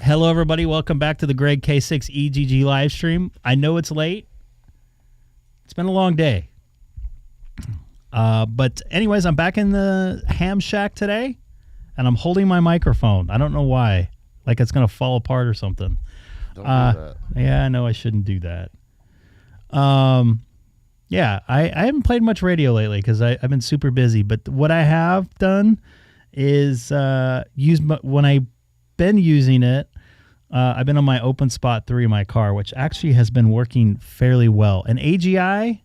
Hello, everybody. Welcome back to the Greg K6EGG live stream. I know it's late. It's been a long day. But anyways, I'm back in the ham shack today, and I'm holding my microphone. I don't know why. Like it's going to fall apart or something. Don't do that. Yeah, I know I shouldn't do that. Yeah, I haven't played much radio lately because I've been super busy. But what I have done is when I've been using it, I've been on my openspot 3 in my car, which actually has been working fairly well. And AGI,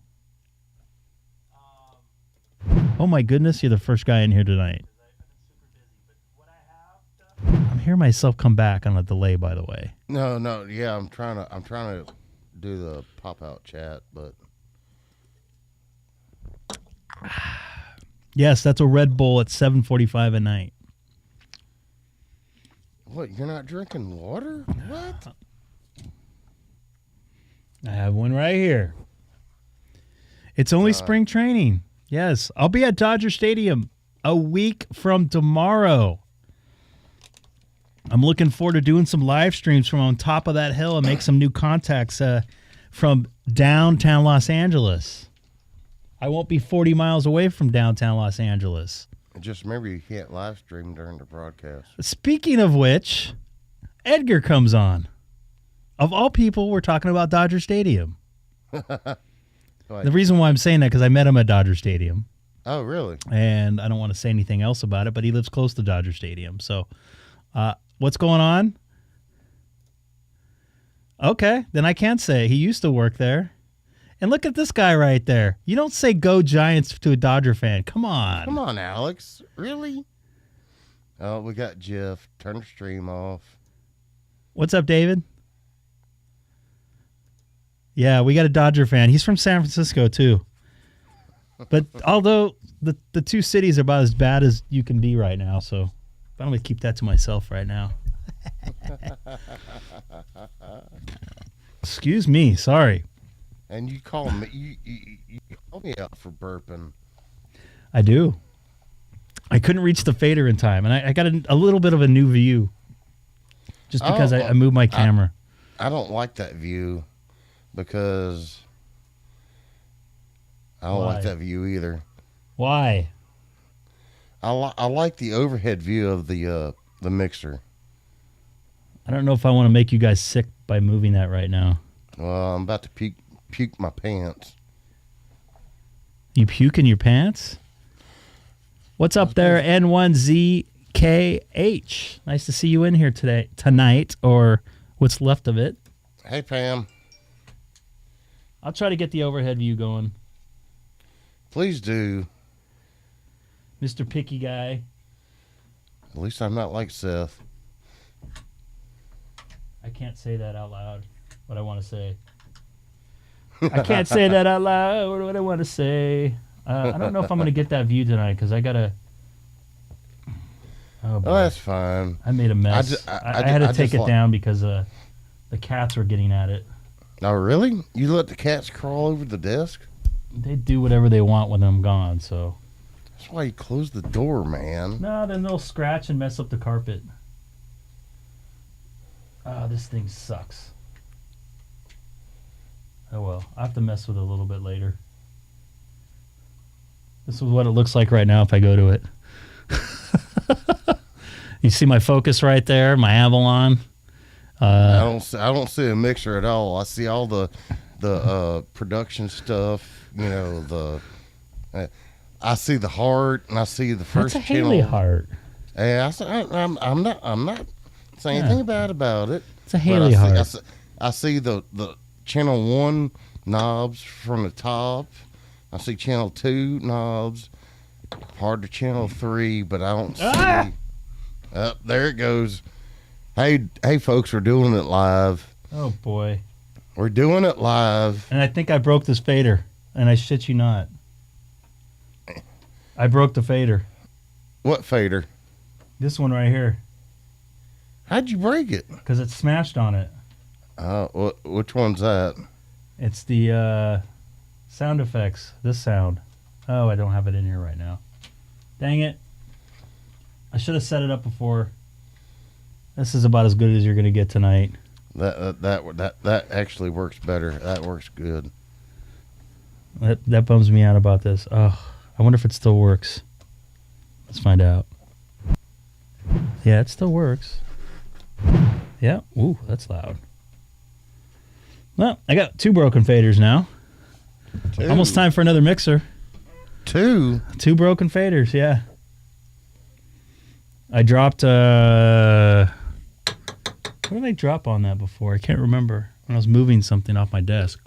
oh my goodness, you're the first guy in here tonight. I'm hearing myself come back on a delay, by the way. No, yeah, I'm trying to do the pop-out chat, but yes, that's a Red Bull at 7:45 at night. What, you're not drinking water? What? I have one right here. It's only spring training. Yes, I'll be at Dodger Stadium a week from tomorrow. I'm looking forward to doing some live streams from on top of that hill and make some new contacts from downtown Los Angeles. I won't be 40 miles away from downtown Los Angeles. Just remember, you can't live stream during the broadcast. Speaking of which, Edgar comes on. Of all people, we're talking about Dodger Stadium. The reason why I'm saying that because I met him at Dodger Stadium. Oh, really? And I don't want to say anything else about it, but he lives close to Dodger Stadium. So what's going on? Okay, then I can't say. He used to work there. And look at this guy right there. You don't say go Giants to a Dodger fan. Come on. Come on, Alex. Really? Oh, we got Jeff. Turn the stream off. What's up, David? Yeah, we got a Dodger fan. He's from San Francisco, too. But although the two cities are about as bad as you can be right now, so I'm going to keep that to myself right now. Excuse me. Sorry. And you call me, you call me out for burping. I do. I couldn't reach the fader in time, and I got a little bit of a new view just because I moved my camera. I don't like that view because I don't like that view either. Why? I like the overhead view of the mixer. I don't know if I want to make you guys sick by moving that right now. Well, I'm about to puke my pants. You puke in your pants? What's up there, N1ZKH? Nice to see you in here tonight, or what's left of it. Hey, Pam. I'll try to get the overhead view going. Please do. Mr. Picky Guy. At least I'm not like Seth. I can't say that out loud, what I want to say. I can't say that out loud, what I want to say. I don't know if I'm going to get that view tonight because I got to... Oh, boy. Oh, that's fine. I made a mess. I had to take it down because the cats were getting at it. Oh, really? You let the cats crawl over the desk? They do whatever they want when I'm gone, so... That's why you close the door, man. No, then they'll scratch and mess up the carpet. Oh, this thing sucks. Oh, well. I'll have to mess with it a little bit later. This is what it looks like right now if I go to it. You see my focus right there, my Avalon. I don't see a mixer at all. I see all the production stuff. You know, I see the heart and I see the first That's a channel. Haley heart. Hey, I'm not saying anything bad about it. It's a Haley heart. I see the channel 1 knobs from the top. I see channel 2 knobs. Hard to channel 3, but I don't see. There it goes. Hey, folks, we're doing it live. Oh, boy. We're doing it live. And I think I broke this fader, and I shit you not. I broke the fader. What fader? This one right here. How'd you break it? Because it smashed on it. Which one's that? It's the sound effects. This sound. Oh, I don't have it in here right now. Dang it. I should have set it up before. This is about as good as you're going to get tonight. That actually works better. That works good. That bums me out about this. Oh, I wonder if it still works. Let's find out. Yeah, it still works. Yeah. Ooh, that's loud. Well, I got 2 broken faders now. 2. Almost time for another mixer. 2? 2 broken faders, yeah. I dropped, what did I drop on that before? I can't remember. When I was moving something off my desk.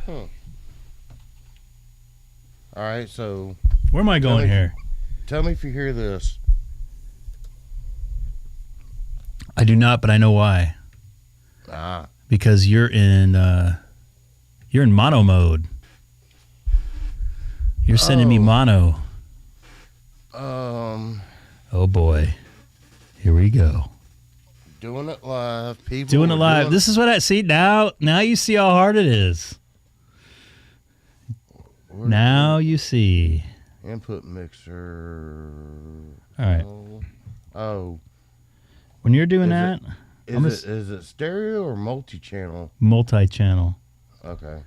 All right, so... Where am I going here? Tell me if you hear this. I do not, but I know why. Because you're in mono mode. You're sending me mono. Oh boy. Here we go. Doing it live, people. Doing it live. This is what I see now. Now you see how hard it is. Now you see. Input mixer. All right. Oh. When you're doing that, is it stereo or multi-channel? Multi-channel. Okay.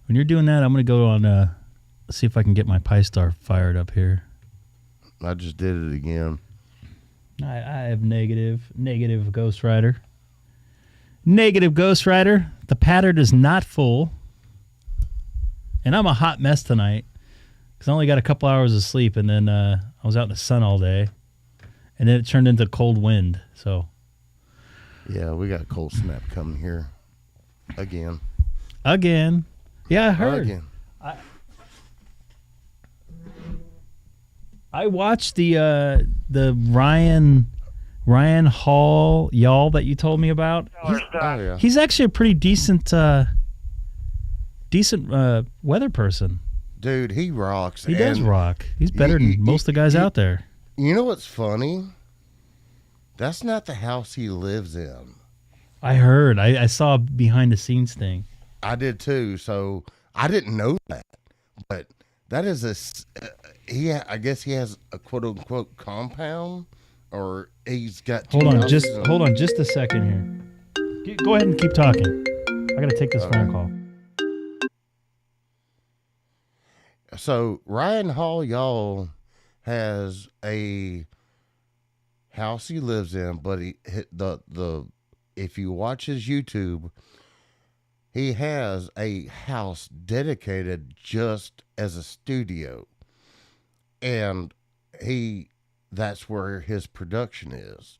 When you're doing that, I'm going to go on, see if I can get my Pi-Star fired up here. I just did it again. I have negative Ghost Rider. Negative Ghost Rider. The pattern is not full. And I'm a hot mess tonight because I only got a couple hours of sleep, and then I was out in the sun all day, and then it turned into cold wind. So, yeah, we got a cold snap coming here again. Yeah, I heard. Again. I watched the Ryan Hall y'all that you told me about. He's actually a pretty decent weather person. Dude, he rocks. He does rock. He's better than most of the guys out there. You know what's funny? That's not the house he lives in. I heard. I saw a behind the scenes thing. I did too. So I didn't know that, but that is I guess he has a quote unquote compound, or he's got. Hold on just a second here. Go ahead and keep talking. I gotta take this phone call. So Ryan Hall y'all has a house he lives in, but if you watch his YouTube, he has a house dedicated just as a studio, and that's where his production is.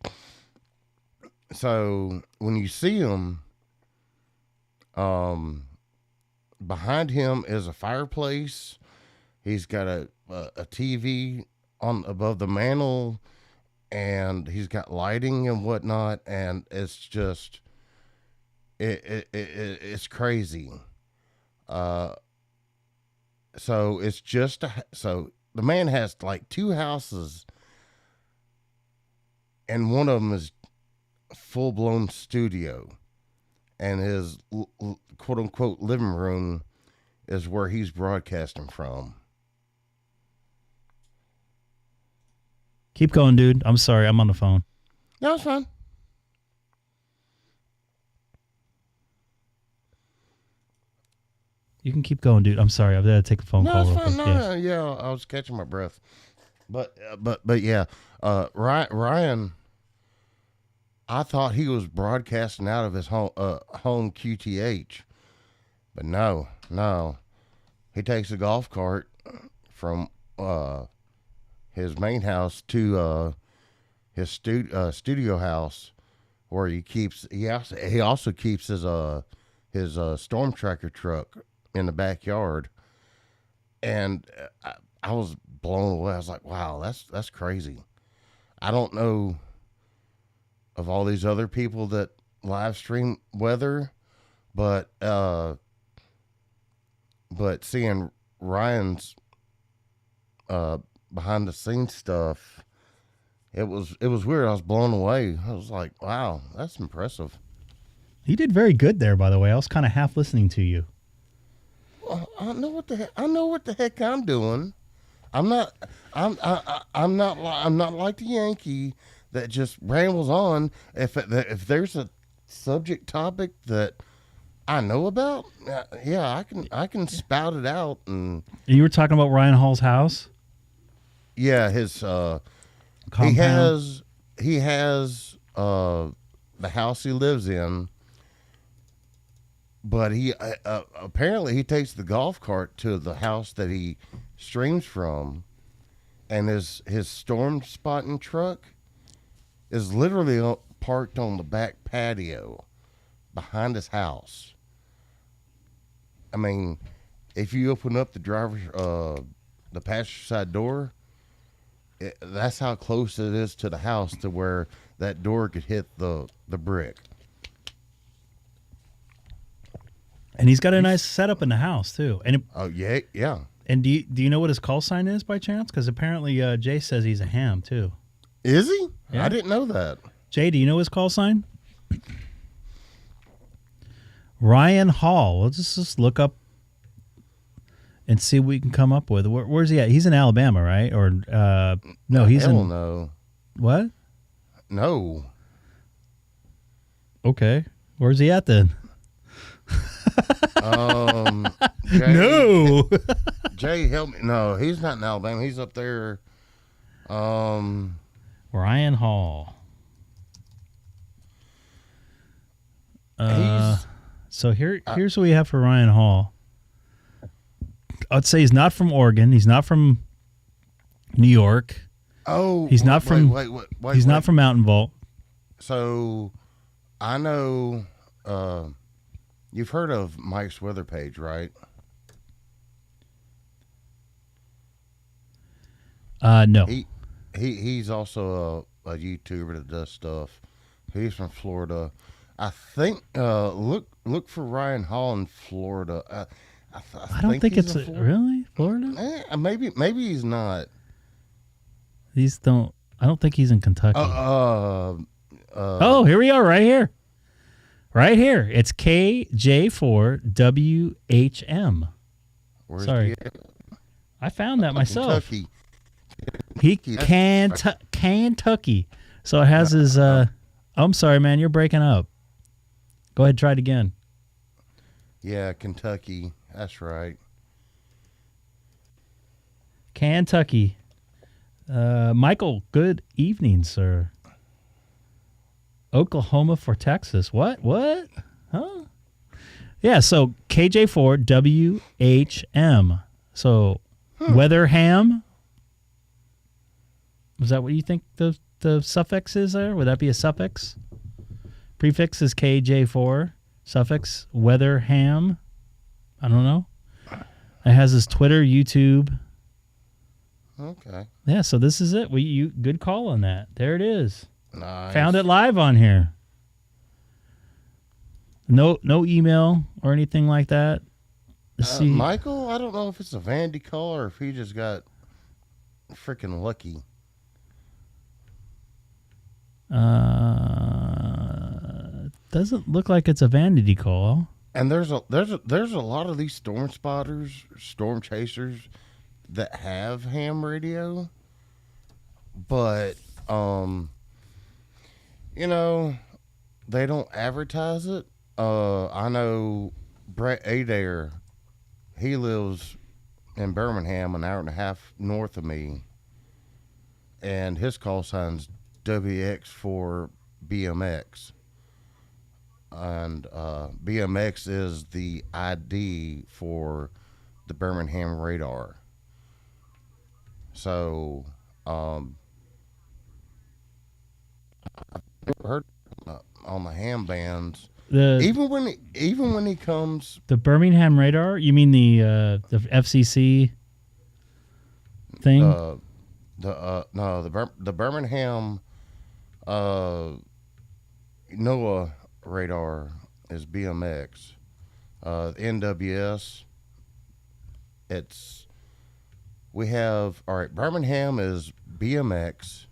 So when you see him, behind him is a fireplace. He's got a TV on above the mantle, and he's got lighting and whatnot, and it's just it's crazy. So it's just so the man has like 2 houses, and one of them is a full-blown studio, and his quote unquote living room is where he's broadcasting from. Keep going, dude. I'm sorry. I'm on the phone. No, it's fine. You can keep going, dude. I'm sorry. I've got to take a phone call. No, real it's fine. quick. No, yeah, I was catching my breath. But yeah, Ryan, I thought he was broadcasting out of his home QTH, but no, he takes a golf cart from his main house to his studio house, where he also keeps his storm tracker truck in the backyard, and I was blown away. I was like, wow, that's crazy. I don't know of all these other people that live stream weather, but seeing Ryan's behind the scenes stuff, it was weird. I was blown away. I was like, wow, that's impressive. You did very good there, by the way. I was kind of half listening to you. Well, I know what the heck I'm doing. I'm not. I'm not like the Yankee that just rambles on. If there's a subject topic that I know about, yeah, I can spout it out. And You were talking about Ryan Hall's house yeah, his compound. he has the house he lives in, but he apparently he takes the golf cart to the house that he streams from, and his storm spotting truck is literally parked on the back patio behind his house. I mean, if you open up the passenger side door, that's how close it is to the house to where that door could hit the brick. And he's got a nice setup in the house too. Oh yeah, yeah. And do you know what his call sign is by chance? Because apparently Jay says he's a ham too. Is he? Yeah. I didn't know that. Jay, do you know his call sign? Ryan Hall. Let's just look up and see what we can come up with. Where's he at? He's in Alabama, right? Or no, he's Hell in no. what? No. Okay, where's he at then? Jay, No. Jay, help me. No, he's not in Alabama. He's up there. Ryan Hall. He's So here's what we have for Ryan Hall. I'd say he's not from Oregon. He's not from New York. oh, He's not from. Wait, He's not from Mountain Vault. So, I know. You've heard of Mike's weather page, right? No. He's also a YouTuber that does stuff. He's from Florida. I think look for Ryan Hall in Florida. I don't think he's it's in Florida. really Florida. Maybe he's not. These don't. I don't think he's in Kentucky. Oh, Here we are, right here. Right here. It's KJ4WHM. where's Sorry. he at? I found that myself. Kentucky. Kentucky. So it has his. I'm sorry, man. You're breaking up. Go ahead, try it again. Yeah, Kentucky. That's right. Kentucky. Michael, good evening, sir. Oklahoma for Texas. What? Huh? Yeah, so KJ4WHM. So Weatherham. Was that what you think the suffix is there? Would that be a suffix? Prefix is KJ4. Suffix Weatherham. I don't know. It has his Twitter, YouTube. Okay. Yeah, so this is it. You good call on that. There it is. Nice. Found it live on here. No email or anything like that. Let's see. Michael, I don't know if it's a vanity call or if he just got freaking lucky. Doesn't look like it's a vanity call. And there's a lot of these storm spotters, storm chasers that have ham radio, but they don't advertise it. I know Brett Adair, he lives in Birmingham, an hour and a half north of me, and his call sign's WX4 BMX. And BMX is the ID for the Birmingham radar. So I've never heard on the ham bands. Even when he comes, the Birmingham radar. You mean the FCC thing? The Birmingham NOAA radar is BMX. NWS. We have, all right, Birmingham is BMX.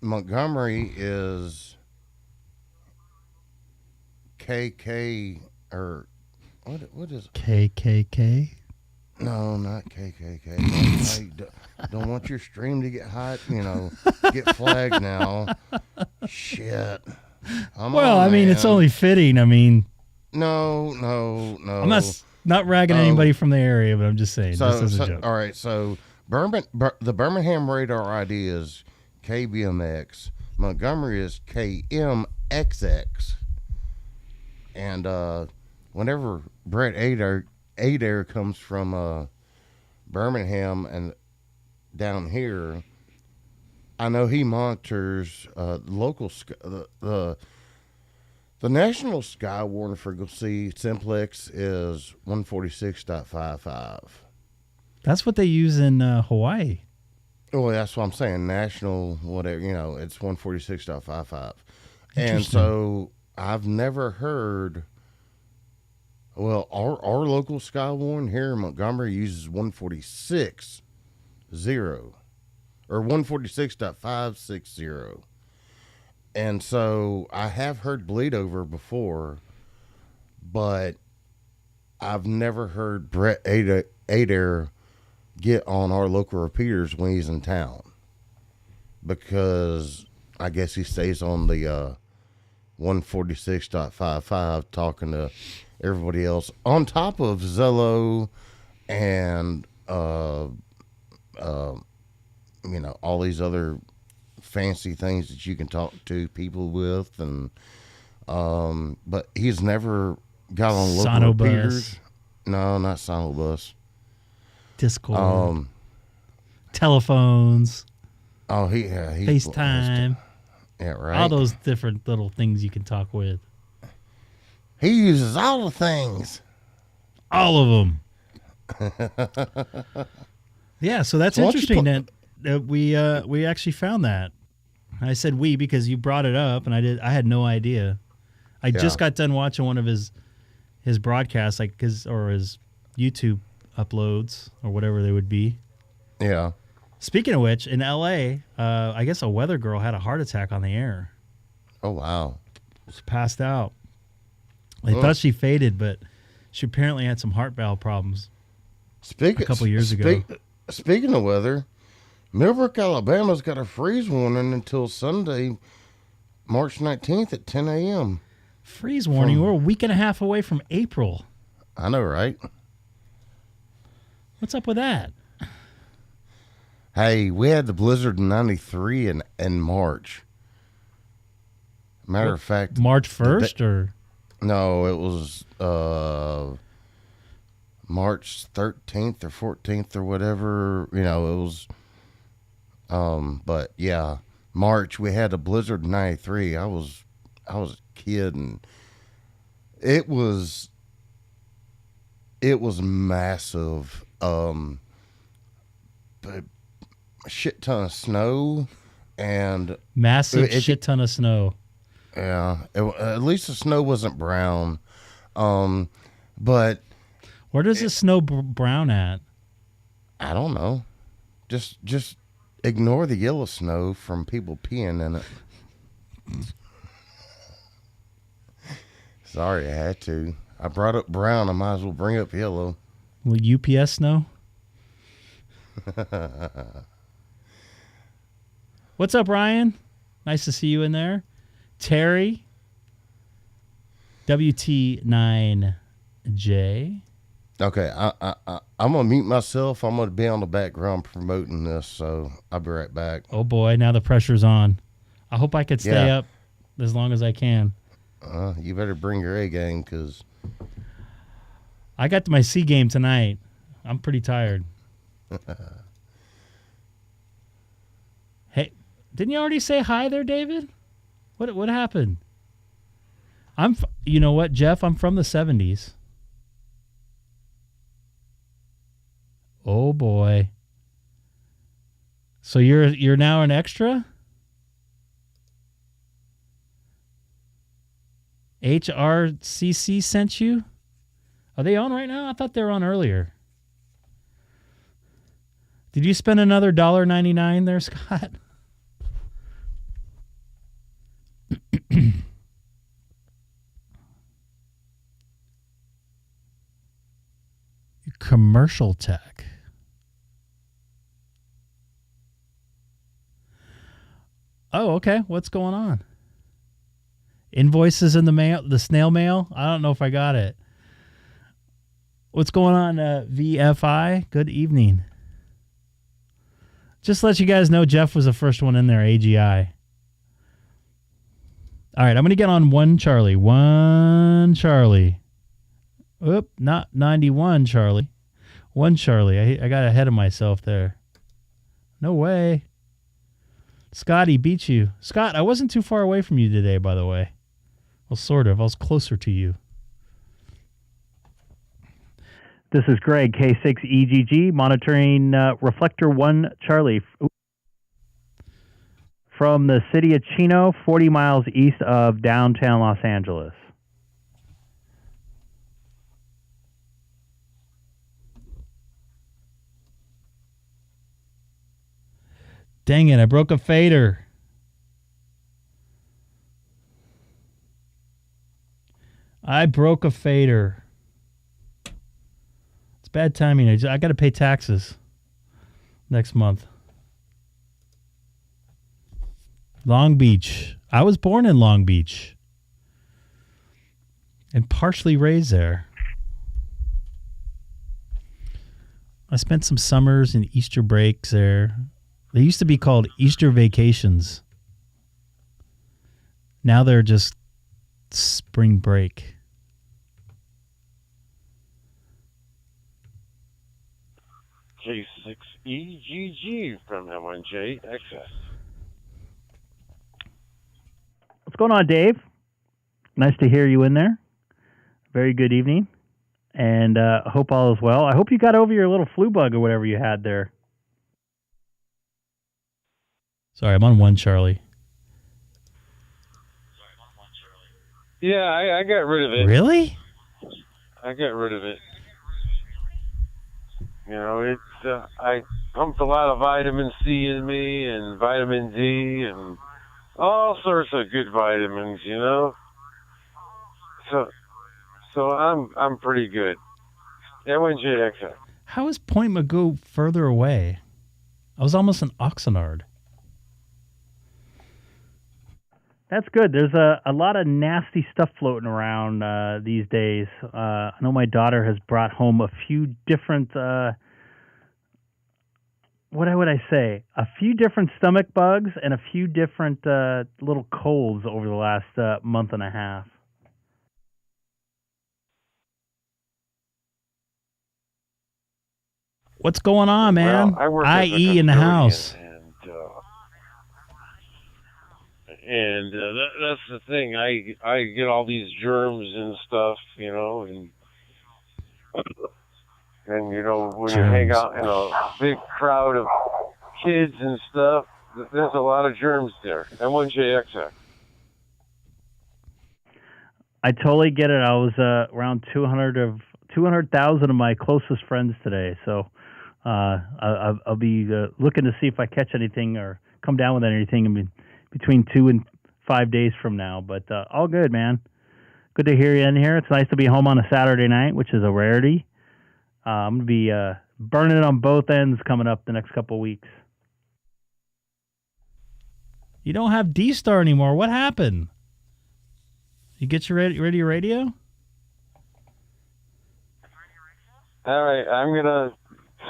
Montgomery is KK, or what is it? KKK. No, not KKK. Don't want your stream to get hot. Get flagged now. Shit. Well, I mean, it's only fitting. I mean, no. I'm not ragging anybody from the area, but I'm just saying, just as a joke. All right, so the Birmingham radar ID is KBMX. Montgomery is KMXX. And whenever Brett Adair comes from Birmingham and down here, I know he monitors local the national Skywarn frequency simplex is 146.55. That's what they use in Hawaii. Oh, that's what I'm saying. National, whatever, it's 146.55. And so I've never heard. Well, our local Skywarn here in Montgomery uses 146.0 or 146.560. And so I have heard bleed over before, but I've never heard Brett Adair get on our local repeaters when he's in town, because I guess he stays on the 146.55 talking to everybody else on top of Zello and all these other fancy things that you can talk to people with, and but he's never got on local SonoBus. repeaters. No, not SonoBus. Discord. Telephones. Oh, he's FaceTime. Yeah, right. All those different little things you can talk with. He uses all the things. All of them. Yeah, so that's interesting that we actually found that. I said we because you brought it up, and I had no idea. I just got done watching one of his broadcasts, like his YouTube uploads or whatever they would be. Yeah. Speaking of which, in L.A., I guess a weather girl had a heart attack on the air. Oh, wow. She passed out. They thought she faded, but she apparently had some heart valve problems a couple years ago. Speaking of weather, Millbrook, Alabama's got a freeze warning until Sunday, March 19th at 10 a.m. Freeze warning? We're a week and a half away from April. I know, right? What's up with that? Hey, we had the blizzard in 93 in March. Matter of fact, March 1st or? No, it was March 13th or 14th or whatever. It was. But yeah, March we had a blizzard in 93. I was a kid, and it was massive. But a shit ton of snow and massive shit ton of snow. Yeah, at least the snow wasn't brown. But where does the snow brown at? I don't know. Just ignore the yellow snow from people peeing in it. Sorry, I had to. I brought up brown. I might as well bring up yellow. Will UPS snow? What's up, Ryan? Nice to see you in there. Terry, WT9J. Okay, I'm going to mute myself. I'm going to be on the background promoting this, so I'll be right back. Oh, boy, now the pressure's on. I hope I could stay up as long as I can. You better bring your A game, because I got to my C game tonight. I'm pretty tired. Hey, didn't you already say hi there, David? What happened? You know what, Jeff? I'm from the 70s. Oh boy. So you're now an extra? HRCC sent you? Are they on right now? I thought they were on earlier. Did you spend another $1.99 there, Scott? Commercial tech. Oh, okay. What's going on? Invoices in the mail, the snail mail? I don't know if I got it. What's going on, VFI? Good evening. Just to let you guys know, Jeff was the first one in there, AGI. All right, I'm going to get on 1 Charlie. 1 Charlie. Oop, not 91 Charlie. 1 Charlie. I got ahead of myself there. No way. Scotty beat you. Scott, I wasn't too far away from you today, by the way. Well, sort of. I was closer to you. This is Greg, K6EGG, monitoring reflector 1 Charlie from the city of Chino, 40 miles east of downtown Los Angeles. Dang it, I broke a fader. I broke a fader. It's bad timing. I got to pay taxes next month. Long Beach. I was born in Long Beach and partially raised there. I spent some summers and Easter breaks there. They used to be called Easter vacations. Now they're just spring break. K6EGG from M1JXS. What's going on, Dave? Nice to hear you in there. Very good evening. And I hope all is well. I hope you got over your little flu bug or whatever you had there. Sorry, I'm on 1 Charlie. Yeah, I got rid of it. Really? I got rid of it. You know, it's I pumped a lot of vitamin C in me and vitamin D and all sorts of good vitamins, you know. So I'm pretty good. M1JXS. How is Point Magoo further away? I was almost in Oxnard. That's good. There's a lot of nasty stuff floating around these days. I know my daughter has brought home a few different, what would I say? A few different stomach bugs and a few different little colds over the last month and a half. What's going on, man? Well, IE in the house. And that's the thing. I get all these germs and stuff, you know, and you know, when you hang out in a big crowd of kids and stuff, there's a lot of germs there. M1JXX. I totally get it. I was around 200,000 of my closest friends today, so I'll be looking to see if I catch anything or come down with anything in between 2 and 5 days from now. But all good, man. Good to hear you in here. It's nice to be home on a Saturday night, which is a rarity. I'm going to be burning it on both ends coming up the next couple of weeks. You don't have DStar anymore. What happened? You get your radio radio? All right, I'm going to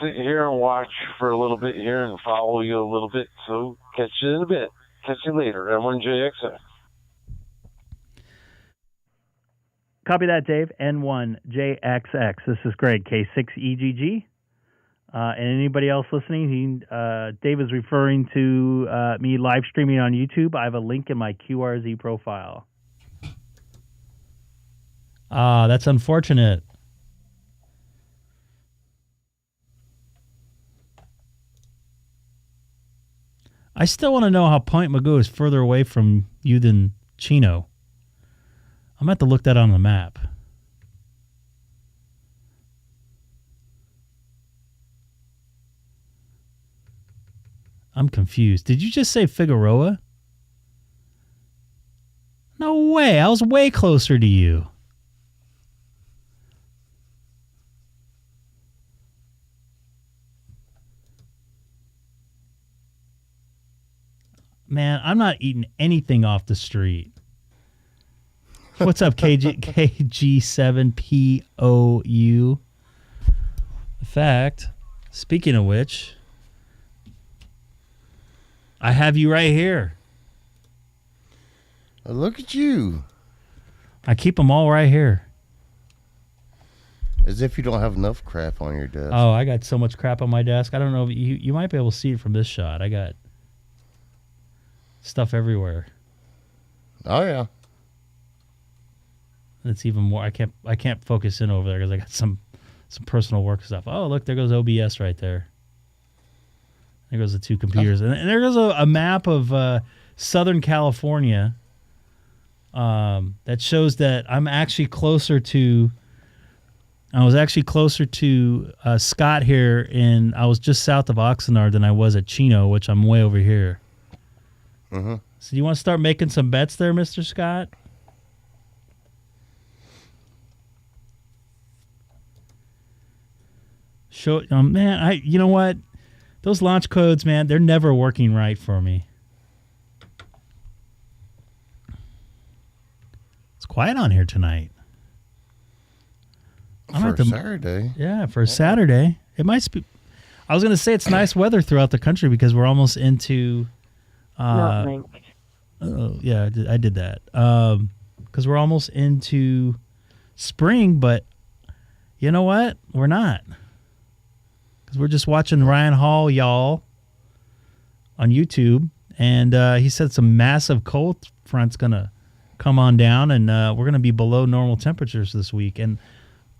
sit here and watch for a little bit here and follow you a little bit. So catch you in a bit. Catch you later. M1JXX. Copy that, Dave. N1JXX. This is Greg, K6EGG. And anybody else listening, Dave is referring to me live streaming on YouTube. I have a link in my QRZ profile. That's unfortunate. I still want to know how Point Magoo is further away from you than Chino. I'm going to have to look that on the map. I'm confused. Did you just say Figueroa? No way. I was way closer to you. Man, I'm not eating anything off the street. What's up, KG7POU? In fact, speaking of which, I have you right here. Look at you. I keep them all right here. As if you don't have enough crap on your desk. Oh, I got so much crap on my desk. I don't know if you might be able to see it from this shot. I got stuff everywhere. Oh yeah. It's even more. I can't focus in over there because I got some personal work stuff. Oh, look, there goes OBS right there. There goes the two computers, and there goes a map of Southern California that shows that I'm actually closer to. I was actually closer to Scott here, and I was just south of Oxnard than I was at Chino, which I'm way over here. Mm-hmm. So you want to start making some bets there, Mr. Scott? Show, man, you know what? Those launch codes, man, they're never working right for me. It's quiet on here tonight. For Saturday. Yeah, for Saturday. It might be. I was going to say it's nice weather throughout the country because we're almost into. Oh, yeah, I did that. Because we're almost into spring, but you know what? We're not. Because we're just watching Ryan Hall, y'all, on YouTube, and he said some massive cold front's going to come on down, and we're going to be below normal temperatures this week. And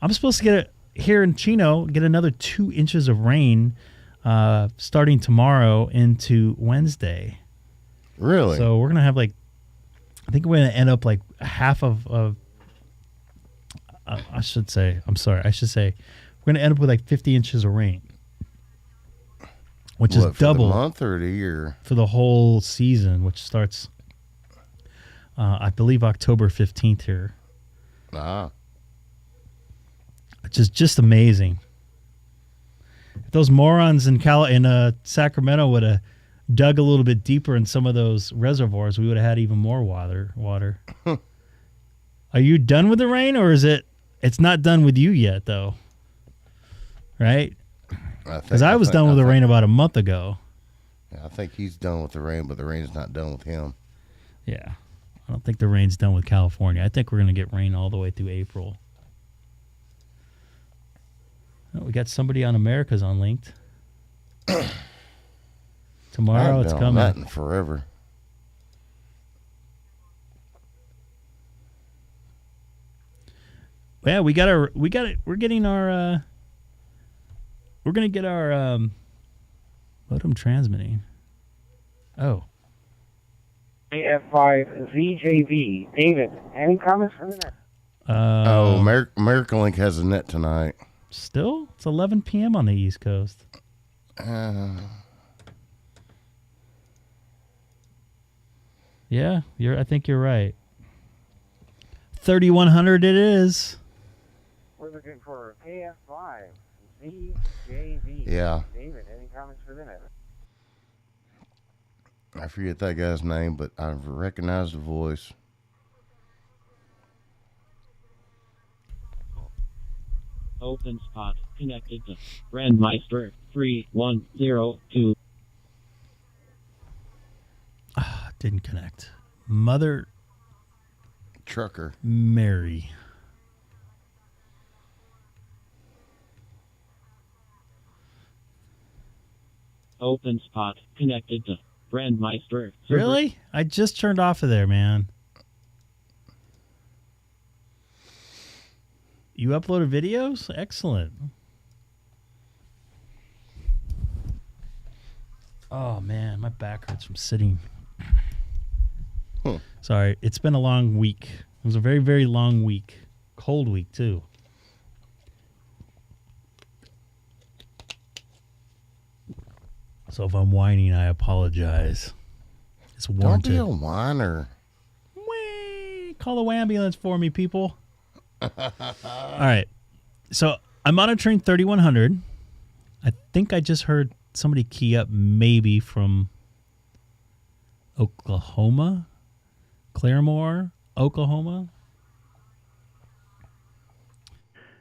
I'm supposed to get here in Chino, get another 2 inches of rain starting tomorrow into Wednesday. Really? So we're going to have I think we're going to end up like half of I should say we're going to end up with like 50 inches of rain. Which is double. For the month or the year? For the whole season, which starts, I believe, October 15th here. Ah. Which is just amazing. If those morons in Sacramento would have dug a little bit deeper in some of those reservoirs, we would have had even more water. Are you done with the rain, or is it's not done with you yet, though? Right? Because I was done with the rain about a month ago. Yeah, I think he's done with the rain, but the rain's not done with him. Yeah. I don't think the rain's done with California. I think we're going to get rain all the way through April. Oh, we got somebody on America's unlinked. Tomorrow it's coming. That in forever. Yeah, we're getting our we're gonna get our modem transmitting. Oh. AF5ZJV. David, any comments from the net? AmericaLink has a net tonight. Still? It's 11 p.m. on the East Coast. Yeah, I think you're right. 3100 it is. We're looking for AF5ZJV. Yeah. David, any comments for the net? I forget that guy's name, but I recognize the voice. OpenSpot connected to Brandmeister 3102. Didn't connect. Mother Trucker. Mary. OpenSpot connected to Brandmeister. Really? I just turned off of there, man. You uploaded videos? Excellent. Oh, man, my back hurts from sitting. Sorry, it's been a long week. It was a very, very long week. Cold week, too. So if I'm whining, I apologize. It's warranted. Don't be a whiner. Whee! Call the ambulance for me, people. All right. So I'm monitoring 3100. I think I just heard somebody key up maybe from Oklahoma, Claremore, Oklahoma.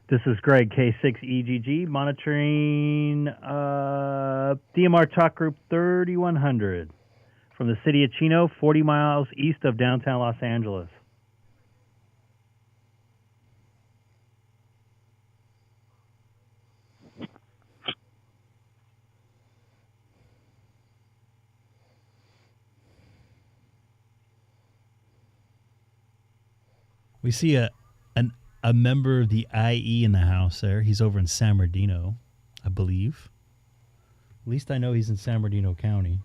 This is Greg, K6EGG, monitoring DMR Talk Group 3100 from the city of Chino, 40 miles east of downtown Los Angeles. We see a member of the IE in the house there. He's over in San Bernardino, I believe. At least I know he's in San Bernardino County.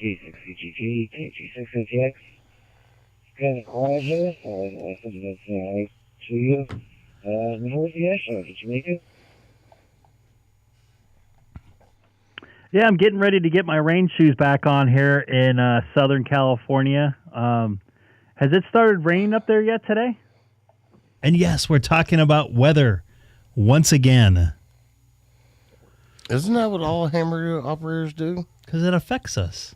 K6EGG, K6EGG. It's kind of quiet here. I think that's nice to you. How was the air show? Did you make it? Yeah, I'm getting ready to get my rain shoes back on here in Southern California. Has it started raining up there yet today? And yes, we're talking about weather once again. Isn't that what all hammer operators do? Because it affects us.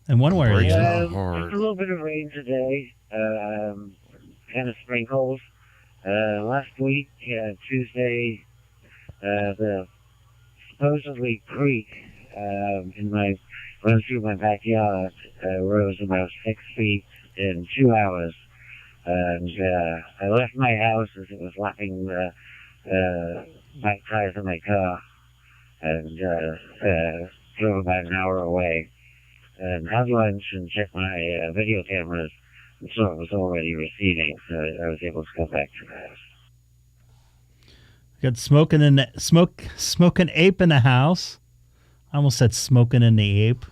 In one way or Breaks the my other. heart. Just a little bit of rain today. Kind of sprinkles. Last week, Tuesday, the supposedly creek runs through my backyard rose about 6 feet in 2 hours. And I left my house as it was lapping the back tires of my car and drove about an hour away. And had lunch and checked my video cameras and saw it was already receding, so I was able to go back to the house. Got smoking ape in the house. I almost said smoking in the ape.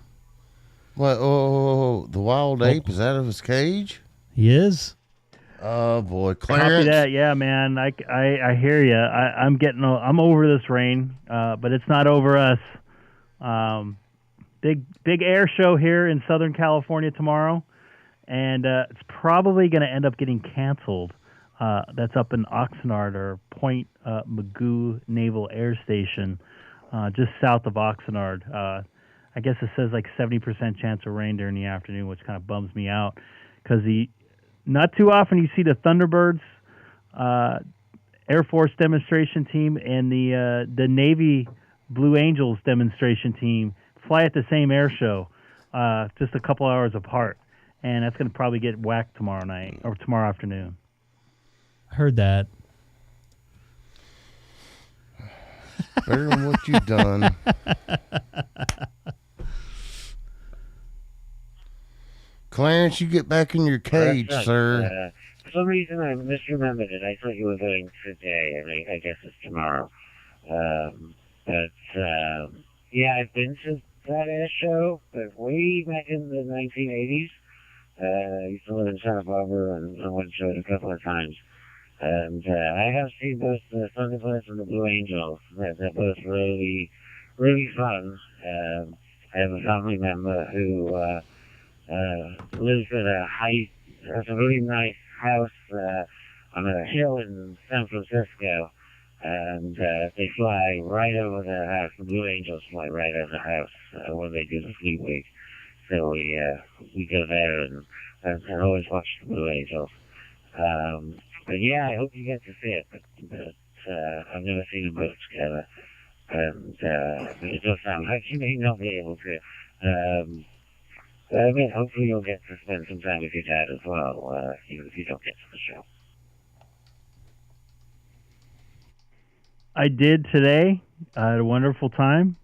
What? Oh, the wild ape is out of his cage? He is. Oh boy, Clarence. Copy that, yeah, man. I hear you. I'm over this rain, but it's not over us. Big air show here in Southern California tomorrow, and it's probably going to end up getting canceled. That's up in Oxnard or Point Mugu Naval Air Station, just south of Oxnard. I guess it says like 70% chance of rain during the afternoon, which kind of bums me out because not too often you see the Thunderbirds Air Force demonstration team and the Navy Blue Angels demonstration team fly at the same air show, just a couple hours apart, and that's going to probably get whacked tomorrow night or tomorrow afternoon. I heard that. Better than what you've done. Clarence, you get back in your cage, Right. sir. For some reason, I misremembered it. I thought you were going today, and I guess it's tomorrow. Yeah, I've been to that air show, but way back in the 1980s. I used to live in Santa Barbara and I went to it a couple of times. And I have seen both the Thunderbirds and the Blue Angels. They're both really, really fun. I have a family member who lives at has a really nice house on a hill in San Francisco. And they fly right over their house. The Blue Angels fly right over the house when they do the Fleet Week. So we go there and always watch the Blue Angels. But yeah, I hope you get to see it. But I've never seen them both together. And it does sound like you may not be able to. I mean, hopefully you'll get to spend some time with your dad as well, even if you don't get to the show. I did today. I had a wonderful time.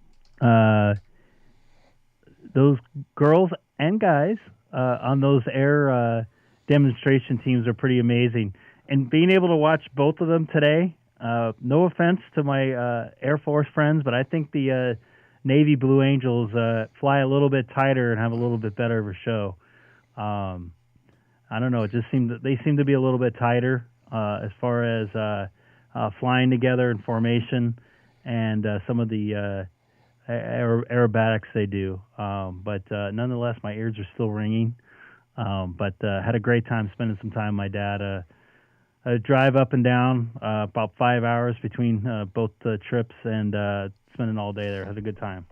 Those girls and guys on those air demonstration teams are pretty amazing. And being able to watch both of them today, no offense to my Air Force friends, but I think the Navy Blue Angels fly a little bit tighter and have a little bit better of a show. I don't know. It just seemed that they seem to be a little bit tighter as far as flying together in formation and some of the aerobatics they do. But nonetheless, my ears are still ringing. But had a great time spending some time with my dad. A drive up and down, about 5 hours between both trips, and spending all day there. Had a good time.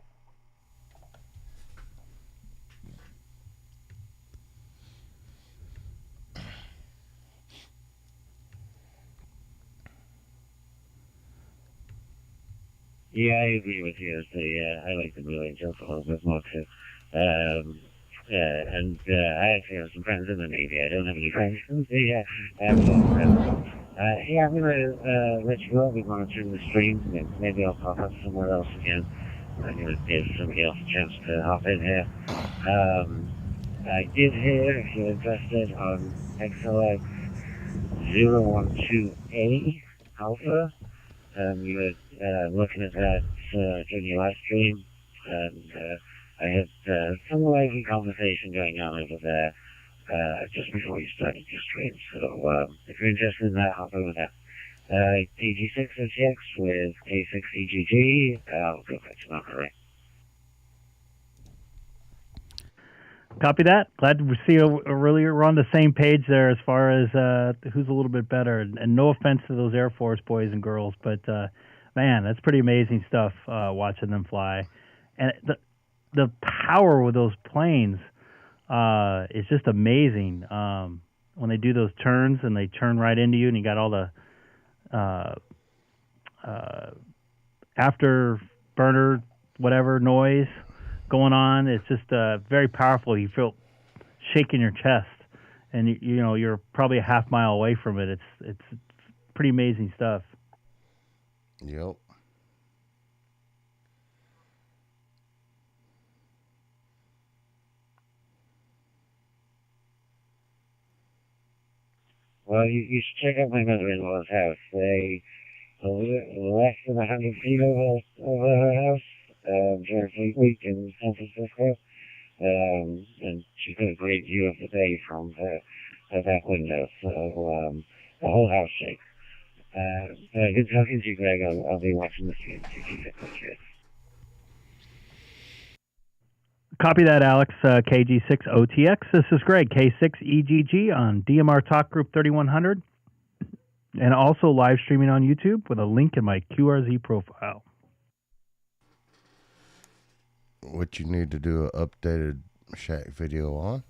Yeah, I agree with you. So, I like the Blue Angels a little bit more too. And I actually have some friends in the Navy. I don't have any friends in the Air Force. I'm gonna let you go. We're gonna turn the stream, and maybe I'll pop up somewhere else again. I'm gonna give somebody else a chance to hop in here. I did hear if you're interested on XLX 012A Alpha. You were looking at that during your live stream, and I had some lively conversation going on over there just before you started your stream. So if you're interested in that, hop over there. DG6OTX with K6EGG. I'll go fetch an operator. Copy that. Glad to see we're on the same page there as far as who's a little bit better. And no offense to those Air Force boys and girls, but man, that's pretty amazing stuff watching them fly. And the power with those planes is just amazing. When they do those turns and they turn right into you, and you got all the afterburner whatever noise going on, it's just very powerful. You feel shaking your chest, and you know you're probably a half mile away from it. It's pretty amazing stuff. Yep. Well, you should check out my mother-in-law's house. They less than 100 feet over her house during Fleet Week in San Francisco. And she's got a great view of the bay from her back window. So the whole house shakes. Good talking to you, Greg. I'll be watching the stream. Copy that, Alex. KG6OTX. This is Greg, K6EGG on DMR Talk Group 3100, and also live streaming on YouTube with a link in my QRZ profile. What you need to do an updated Shack video on?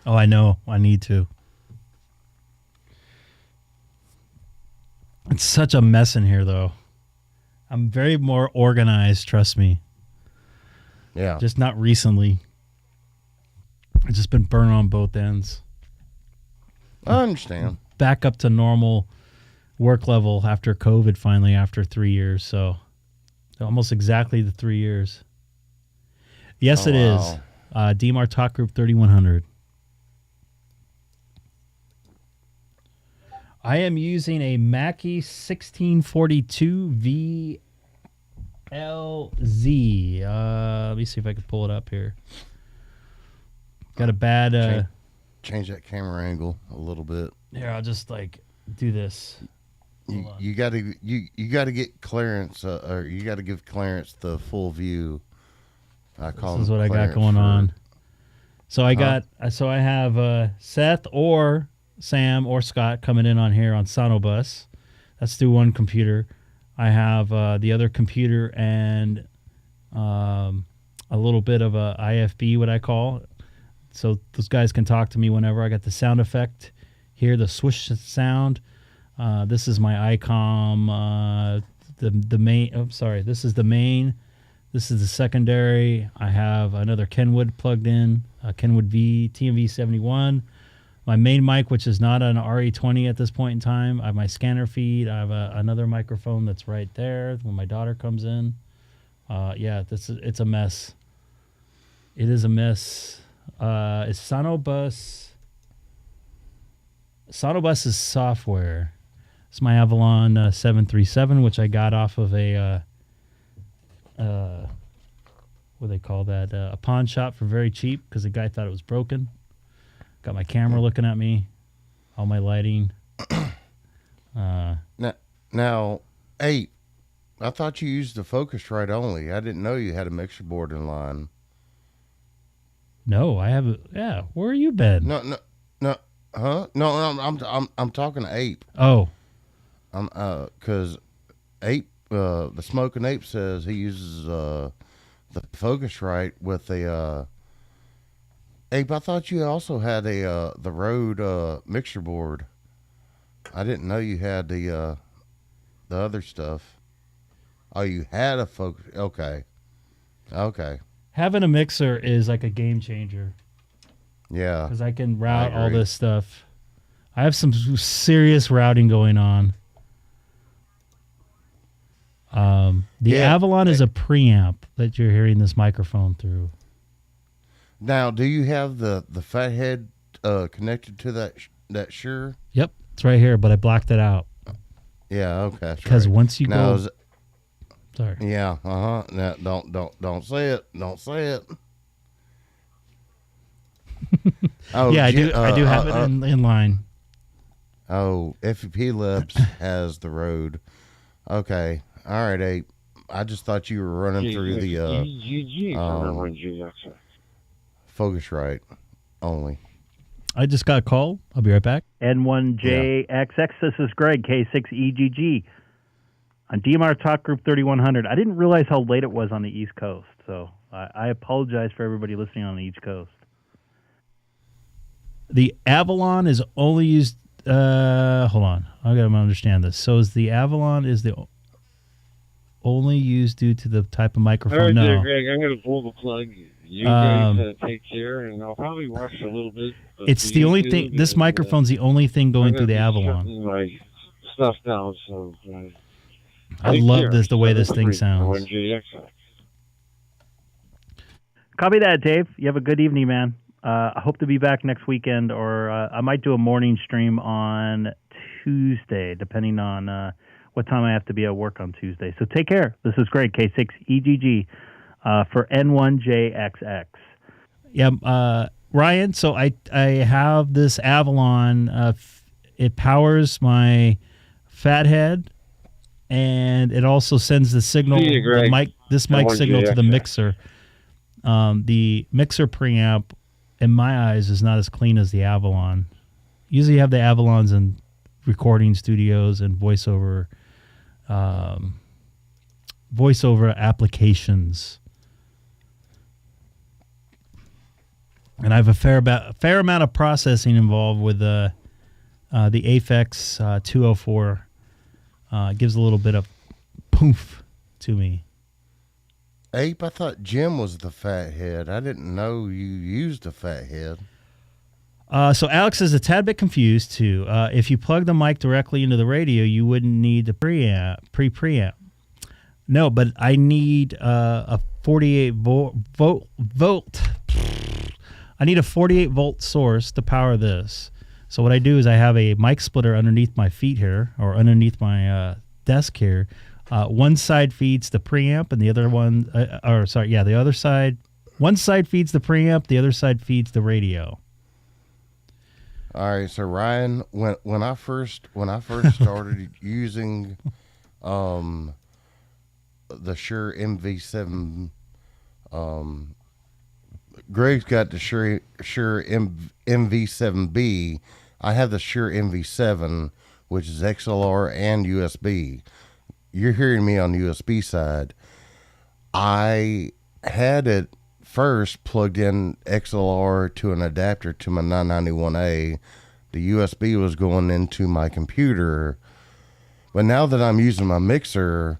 Oh, I know. I need to. It's such a mess in here, though. I'm very more organized, trust me. Yeah. Just not recently. I've just been burnt on both ends. I understand. Back up to normal work level after COVID finally, after 3 years. So almost exactly the 3 years. Yes, it is. DMR Talk Group 3100. I am using a Mackie 1642 VLZ. Let me see if I can pull it up here. Got a bad... change that camera angle a little bit. Here, I'll just do this. You got to get clearance, or you got to give Clarence the full view. This is what I got going on. So I have Seth or Sam or Scott coming in on here on SonoBus. That's through one computer. I have the other computer and a little bit of a IFB, what I call. So those guys can talk to me whenever. I got the sound effect here, the swoosh sound. This is my Icom, the main. Oh, sorry. This is the main. This is the secondary. I have another Kenwood plugged in, Kenwood TMV71. My main mic, which is not an RE20 at this point in time. I have my scanner feed. I have another microphone that's right there when my daughter comes in. It's a mess. It is a mess. It's SonoBus. SonoBus is software. It's my Avalon 737, which I got off of a what do they call that? A pawn shop for very cheap because the guy thought it was broken. Got my camera looking at me, all my lighting. Now, hey, I thought you used the Focusrite only. I didn't know you had a mixer board in line. No, I haven't. Yeah, where you been? No. Huh? No, I'm talking to Ape. Oh, Because Ape, the Smoking Ape says he uses the Focusrite with a Ape. I thought you also had a the Rode mixer board. I didn't know you had the other stuff. Oh, you had a Focus. Okay. having a mixer is like a game changer Yeah. because I can route all agree. this stuff. I have some serious routing going on. The Yeah. Avalon is a preamp that you're hearing this microphone through. Now, do you have the fathead connected to that Shure? Yep, it's right here, but I blocked it out Yeah. Okay. That's because right. once you Now, go, is- sorry, yeah. Now, don't say it. Don't say it. Oh yeah, I Jim- do. I do have it in line. Oh, FEP Labs has the Rode. Okay. All right, Ape. I just thought you were running through the K6EGG for 1GX. Focusrite only. I just got a call. I'll be right back. N1JXX, this is Greg, K6EGG, on DMR Talk Group 3100. I didn't realize how late it was on the East Coast, so I apologize for everybody listening on the East Coast. The Avalon is only used. Hold on, I gotta understand this. So is the Avalon is the only used due to the type of All microphone? right, No. there, Greg. I'm going to pull the plug. You guys take care, and I'll probably watch a little bit. Of It's the only YouTube, thing. This and, microphone's the only thing going I'm through the gonna be Avalon. shutting my stuff down, so I take love care. this, the way this thing 7-3, sounds. 1GX. Copy that, Dave. You have a good evening, man. I hope to be back next weekend, or I might do a morning stream on Tuesday, depending on what time I have to be at work on Tuesday. So take care. This is Greg, K6EGG, for N1JXX. Yeah, Ryan. So I have this Avalon. It powers my Fathead, and it also sends the signal, See you, Greg. the mic, this mic signal to the mixer. The mixer preamp, in my eyes, is not as clean as the Avalon. Usually, you have the Avalons in recording studios and voiceover applications. And I have a fair amount of processing involved with the Aphex 204. Gives a little bit of poof to me. Ape, I thought Jim was the fathead. I didn't know you used a fathead. So Alex is a tad bit confused too. If you plug the mic directly into the radio, you wouldn't need the preamp. No, but I need a 48 volt. I need a 48 volt source to power this. So what I do is I have a mic splitter underneath my feet here, or underneath my desk here. One side feeds the preamp, and the other one, the other side. One side feeds the preamp, the other side feeds the radio. All right, so Ryan, when I first started using the Shure MV7, Greg's got the Shure MV7B. I have the Shure MV7, which is XLR and USB. You're hearing me on the USB side. I had it first plugged in XLR to an adapter to my 991A. The USB was going into my computer. But now that I'm using my mixer,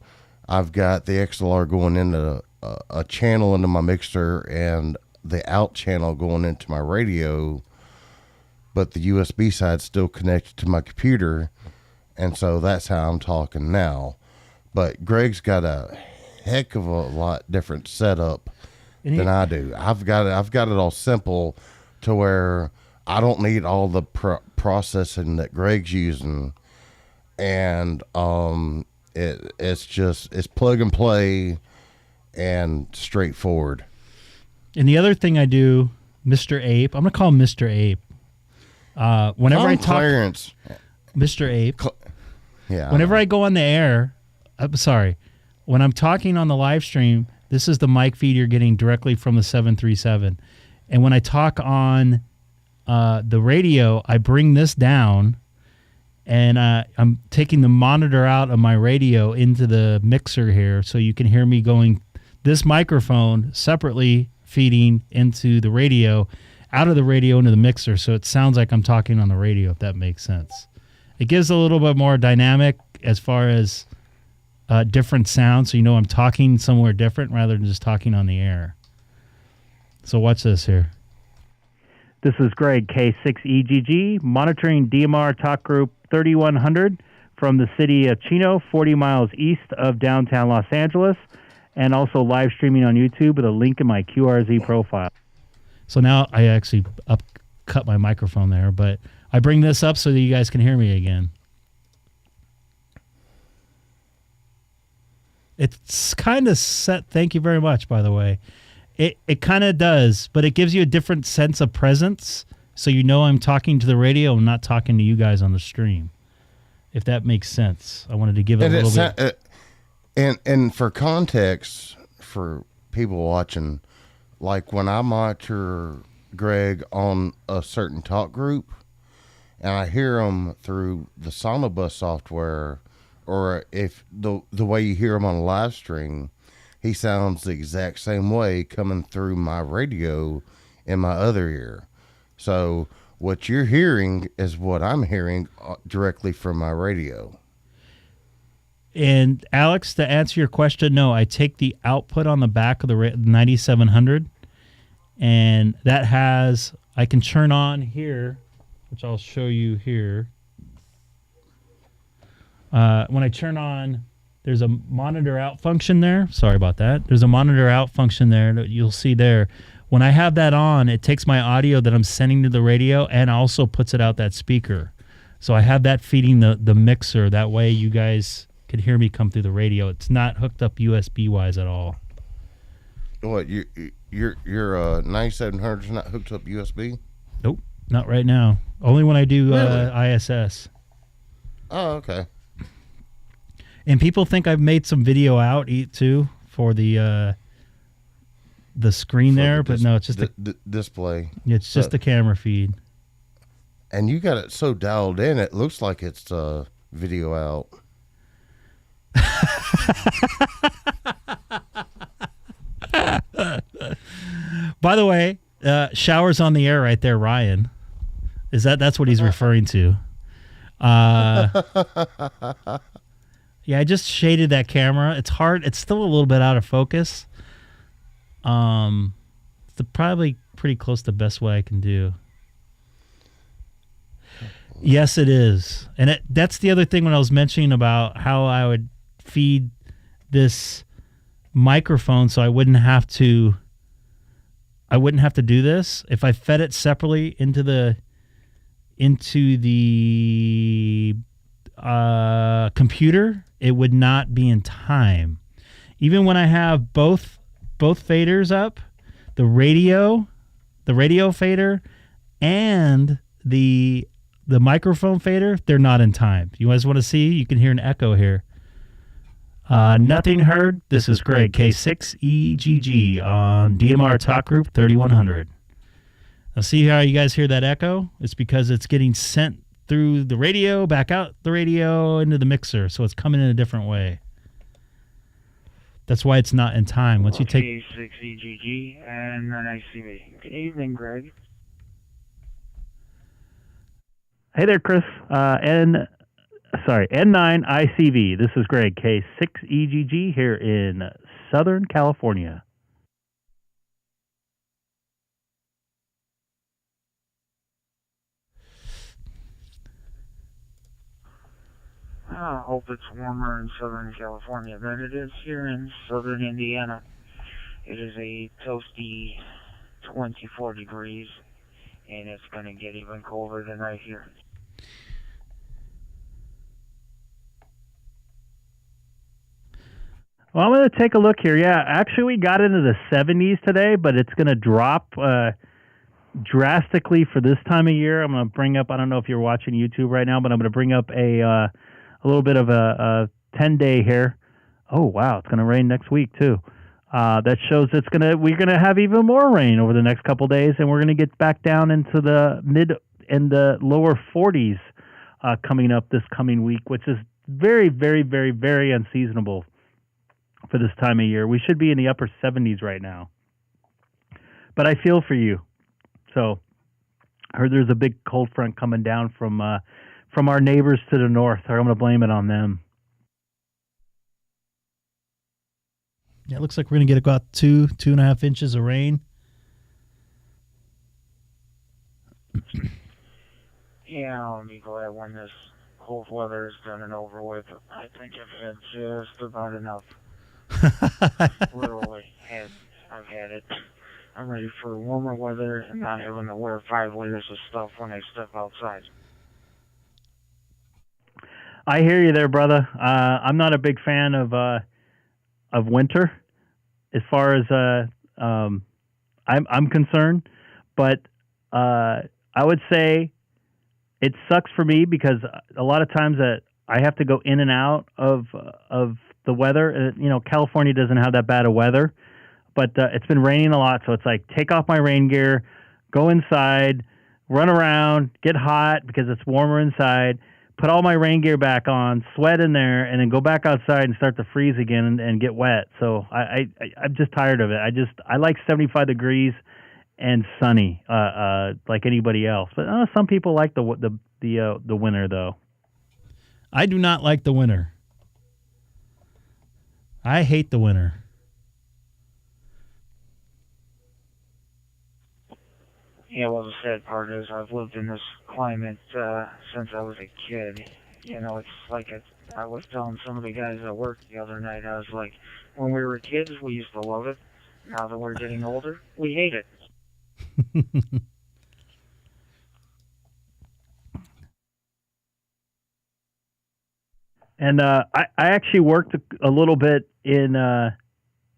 I've got the XLR going into a channel into my mixer and the out channel going into my radio. But the USB side's still connected to my computer. And so that's how I'm talking now. But Greg's got a heck of a lot different setup than I do. I've got it all simple to where I don't need all the processing that Greg's using, and it's plug and play and straightforward. And the other thing I do, Mr. Ape, I'm gonna call him Mr. Ape. Whenever I talk, Clarence, Mr. Ape. yeah. Whenever I go on the air, I'm sorry, when I'm talking on the live stream, this is the mic feed you're getting directly from the 737. And when I talk on the radio, I bring this down, and I'm taking the monitor out of my radio into the mixer here, so you can hear me going this microphone separately feeding into the radio, out of the radio into the mixer, so it sounds like I'm talking on the radio, if that makes sense. It gives a little bit more dynamic as far as different sounds, so you know I'm talking somewhere different rather than just talking on the air. So watch this here. This is Greg, K6EGG, monitoring DMR talk group 3100 from the city of Chino, 40 miles east of downtown Los Angeles, and also live streaming on YouTube with a link in my QRZ profile. So now I actually cut my microphone there, but I bring this up so that you guys can hear me again. It's kind of set. Thank you very much, by the way. It kind of does, but it gives you a different sense of presence, so you know I'm talking to the radio and not talking to you guys on the stream, if that makes sense. I wanted to give it a little bit. And for context, for people watching, like when I monitor Greg on a certain talk group, and I hear him through the SonoBus software, or if the way you hear him on a live stream, he sounds the exact same way coming through my radio in my other ear. So what you're hearing is what I'm hearing directly from my radio. And Alex, to answer your question, no, I take the output on the back of the 9700, and that has, I can turn on here, which I'll show you here. When I turn on, there's a monitor out function there. Sorry about that. There's a monitor out function there that you'll see there. When I have that on, it takes my audio that I'm sending to the radio and also puts it out that speaker. So I have that feeding the mixer. That way you guys can hear me come through the radio. It's not hooked up USB-wise at all. What, your 9700 is not hooked up USB? Nope, not right now. Only when I do Really? ISS. Oh, okay. And people think I've made some video out too for the screen For there, the but no, it's just the display. it's just the camera feed. And you got it so dialed in, it looks like it's video out. By the way, showers on the air right there, Ryan. That's what he's referring to. Yeah, I just shaded that camera. It's hard. It's still a little bit out of focus. It's probably pretty close to the best way I can do. Yes, it is. And that's the other thing when I was mentioning about how I would feed this microphone so I wouldn't have to do this. If I fed it separately into the computer, it would not be in time. Even when I have both faders up, the radio fader and the microphone fader, they're not in time. You guys want to see? You can hear an echo here. Nothing heard. This is Greg, K6EGG on DMR Talk Group 3100. Now see how you guys hear that echo? It's because it's getting sent through the radio, back out the radio, into the mixer. So it's coming in a different way. That's why it's not in time. Once you take K6EGG and then ICV. Good evening, Greg. Hey there, Chris. N9 ICV. This is Greg, K6EGG here in Southern California. I hope it's warmer in Southern California than it is here in Southern Indiana. It is a toasty 24 degrees, and it's going to get even colder tonight here. Well, I'm going to take a look here. Yeah, actually, we got into the 70s today, but it's going to drop drastically for this time of year. I'm going to bring up, I don't know if you're watching YouTube right now, but I'm going to bring up a little bit of a 10-day here. Oh, wow, it's going to rain next week, too. that shows we're gonna have even more rain over the next couple days, and we're gonna get back down into the mid and the lower 40s coming up this coming week, which is very, very, very, very unseasonable for this time of year. We should be in the upper 70s right now. But I feel for you. So I heard there's a big cold front coming down from our neighbors to the north. I'm going to blame it on them. Yeah, it looks like we're going to get about 2.5 inches of rain. Yeah, I'll be glad when this cold weather is done and over with. I think I've had just about enough. Literally, I've had it. I'm ready for warmer weather and not having to wear 5 layers of stuff when I step outside. I hear you there, brother. I'm not a big fan of winter, as far as I'm concerned. But I would say it sucks for me because a lot of times that I have to go in and out of the weather. California doesn't have that bad of weather, but it's been raining a lot, so it's like take off my rain gear, go inside, run around, get hot because it's warmer inside, put all my rain gear back on, sweat in there, and then go back outside and start to freeze again and get wet. So I'm just tired of it. I like 75 degrees and sunny, like anybody else. But some people like the winter though. I do not like the winter. I hate the winter. Yeah, well, the sad part is I've lived in this climate since I was a kid. It's like I was telling some of the guys at work the other night, I was like, when we were kids, we used to love it. Now that we're getting older, we hate it. And I actually worked a little bit in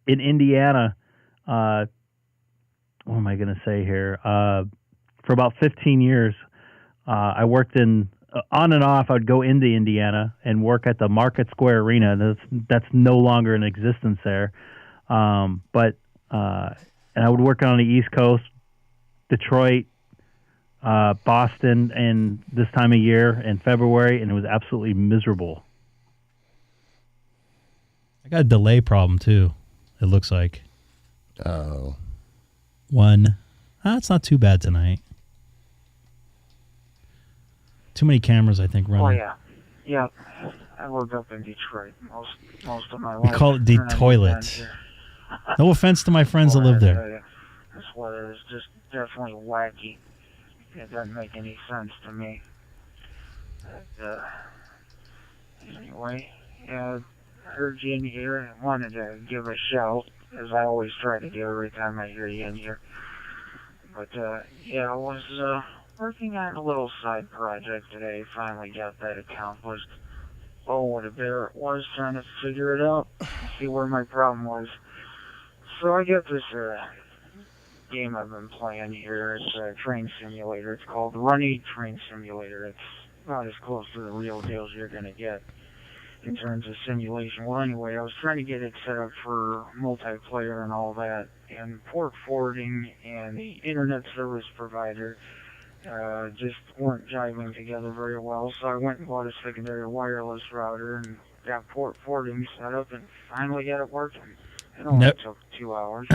Indiana. What am I going to say here? For about 15 years, I worked on and off. I would go into Indiana and work at the Market Square Arena. That's no longer in existence there. And I would work on the East Coast, Detroit, Boston, and this time of year in February, and it was absolutely miserable. I got a delay problem too, it looks like. Oh. One. It's not too bad tonight. Too many cameras, I think, running. Oh, yeah. Yeah. I lived up in Detroit most of my life. We call it the toilet. No offense to my friends that live there. This weather is just definitely wacky. It doesn't make any sense to me. Anyway, I heard you in here and wanted to give a shout, as I always try to do every time I hear you in here. But, I was working on a little side project today. Finally got that accomplished. Oh, what a bear it was trying to figure it out, see where my problem was. So I got this game I've been playing here. It's a train simulator. It's called Runny Train Simulator. It's about as close to the real deal as you're going to get in terms of simulation. Well, anyway, I was trying to get it set up for multiplayer and all that, and port forwarding and the internet service provider just weren't jiving together very well, so I went and bought a secondary wireless router and got port forwarding set up and finally got it working. It only took 2 hours.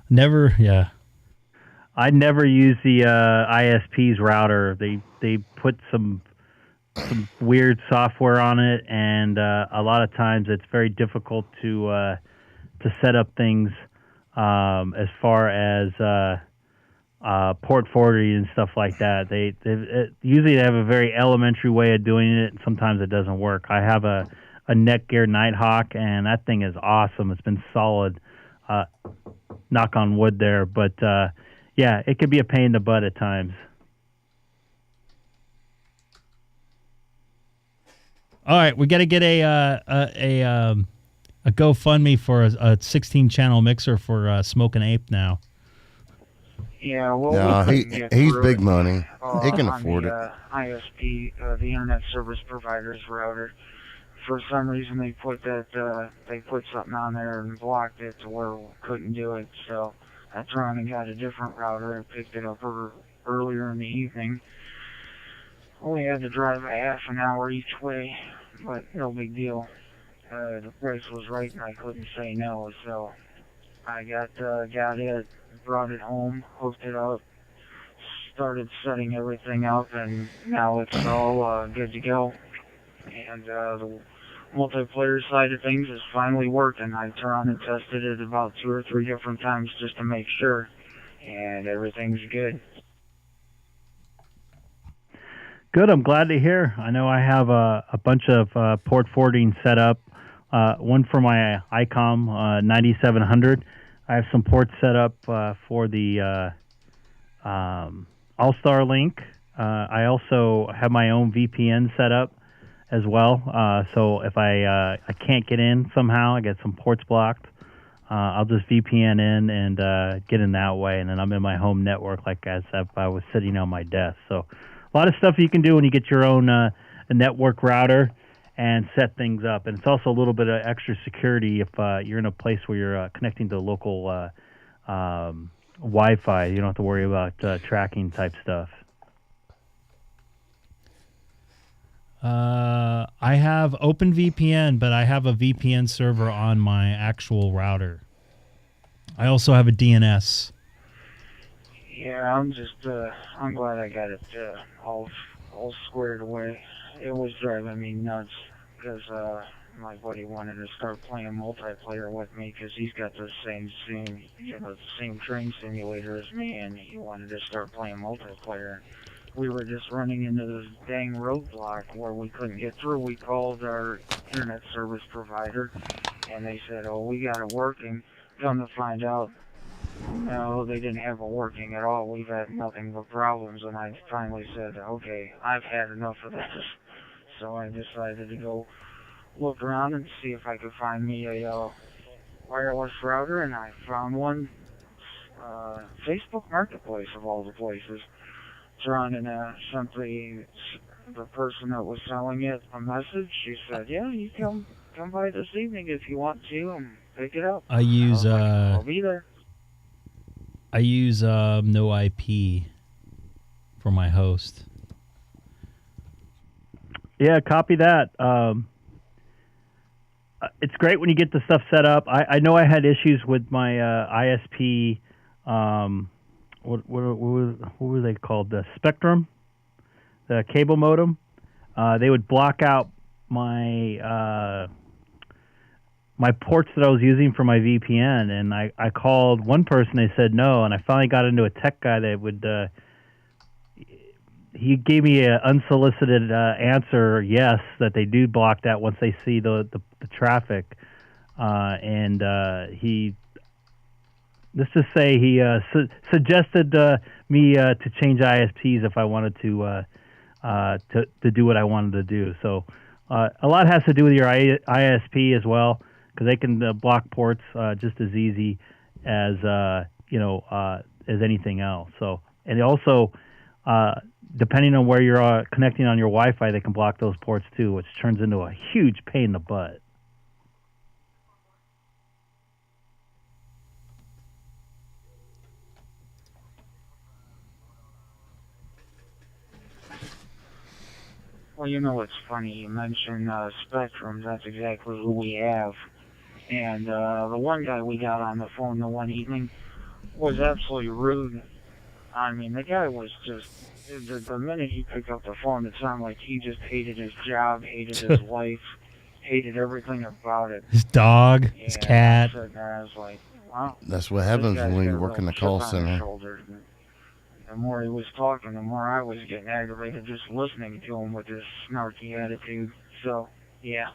Never, yeah. I never use the ISP's router. They put some weird software on it, and a lot of times it's very difficult to set up things as far as port forwarding and stuff like that. They usually have a very elementary way of doing it, and sometimes it doesn't work. I have a Netgear Nighthawk, and that thing is awesome. It's been solid. Knock on wood there, but yeah, it can be a pain in the butt at times. All right, we got to get a GoFundMe for a 16-channel mixer for Smoking Ape now. Yeah, well, no, he's big money. He can afford it. ISP, the Internet Service Provider's router. for some reason they put something on there and blocked it to where we couldn't do it. So I turned around and got a different router and picked it up earlier in the evening. Only had to drive a half an hour each way, but no big deal. The price was right and I couldn't say no, so I got it, brought it home, hooked it up, started setting everything up, and now it's all good to go. And the multiplayer side of things is finally working. I turned on and tested it about 2 or 3 different times just to make sure, and everything's good. Good, I'm glad to hear. I know I have a bunch of port forwarding set up. One for my Icom 9700. I have some ports set up for the Allstar link. I also have my own VPN set up as well. So if I can't get in somehow, I get some ports blocked, I'll just VPN in and get in that way, and then I'm in my home network like as if I was sitting on my desk. So a lot of stuff you can do when you get your own network router and set things up. And it's also a little bit of extra security if you're in a place where you're connecting to local Wi-Fi. You don't have to worry about tracking type stuff. I have OpenVPN, but I have a VPN server on my actual router. I also have a DNS. Yeah, I'm glad I got it all squared away. It was driving me nuts because my buddy wanted to start playing multiplayer with me because he's got the same train simulator as me, and he wanted to start playing multiplayer. We were just running into this dang roadblock where we couldn't get through. We called our internet service provider, and they said, "Oh, we got it working." Come to find out, no, they didn't have it working at all. We've had nothing but problems, and I finally said, "Okay, I've had enough of this." So I decided to go look around and see if I could find me a wireless router, and I found one. Facebook Marketplace of all the places. Trying and sent the person that was selling it a message. She said, "Yeah, you come by this evening if you want to and pick it up." I use I'll be there. I use no IP for my host. Yeah, copy that. It's great when you get the stuff set up. I know I had issues with my ISP. What were they called? The Spectrum, the cable modem. They would block out my my ports that I was using for my VPN, and I called one person. They said no, and I finally got into a tech guy that would. He gave me an unsolicited answer, yes, that they do block that once they see the traffic, and he. Let's just say he suggested me to change ISPs if I wanted to do what I wanted to do. So a lot has to do with your ISP as well, because they can block ports just as easy as as anything else. So, and also depending on where you're connecting on your Wi-Fi, they can block those ports too, which turns into a huge pain in the butt. Well, it's funny. You mentioned Spectrum. That's exactly who we have. And the one guy we got on the phone the one evening was absolutely rude. I mean, the guy was just... The minute he picked up the phone, it sounded like he just hated his job, hated his life, hated everything about it. His dog, his cat. I was like, wow. That's what happens when you work in the call center. The more he was talking, the more I was getting aggravated just listening to him with his snarky attitude. So, yeah.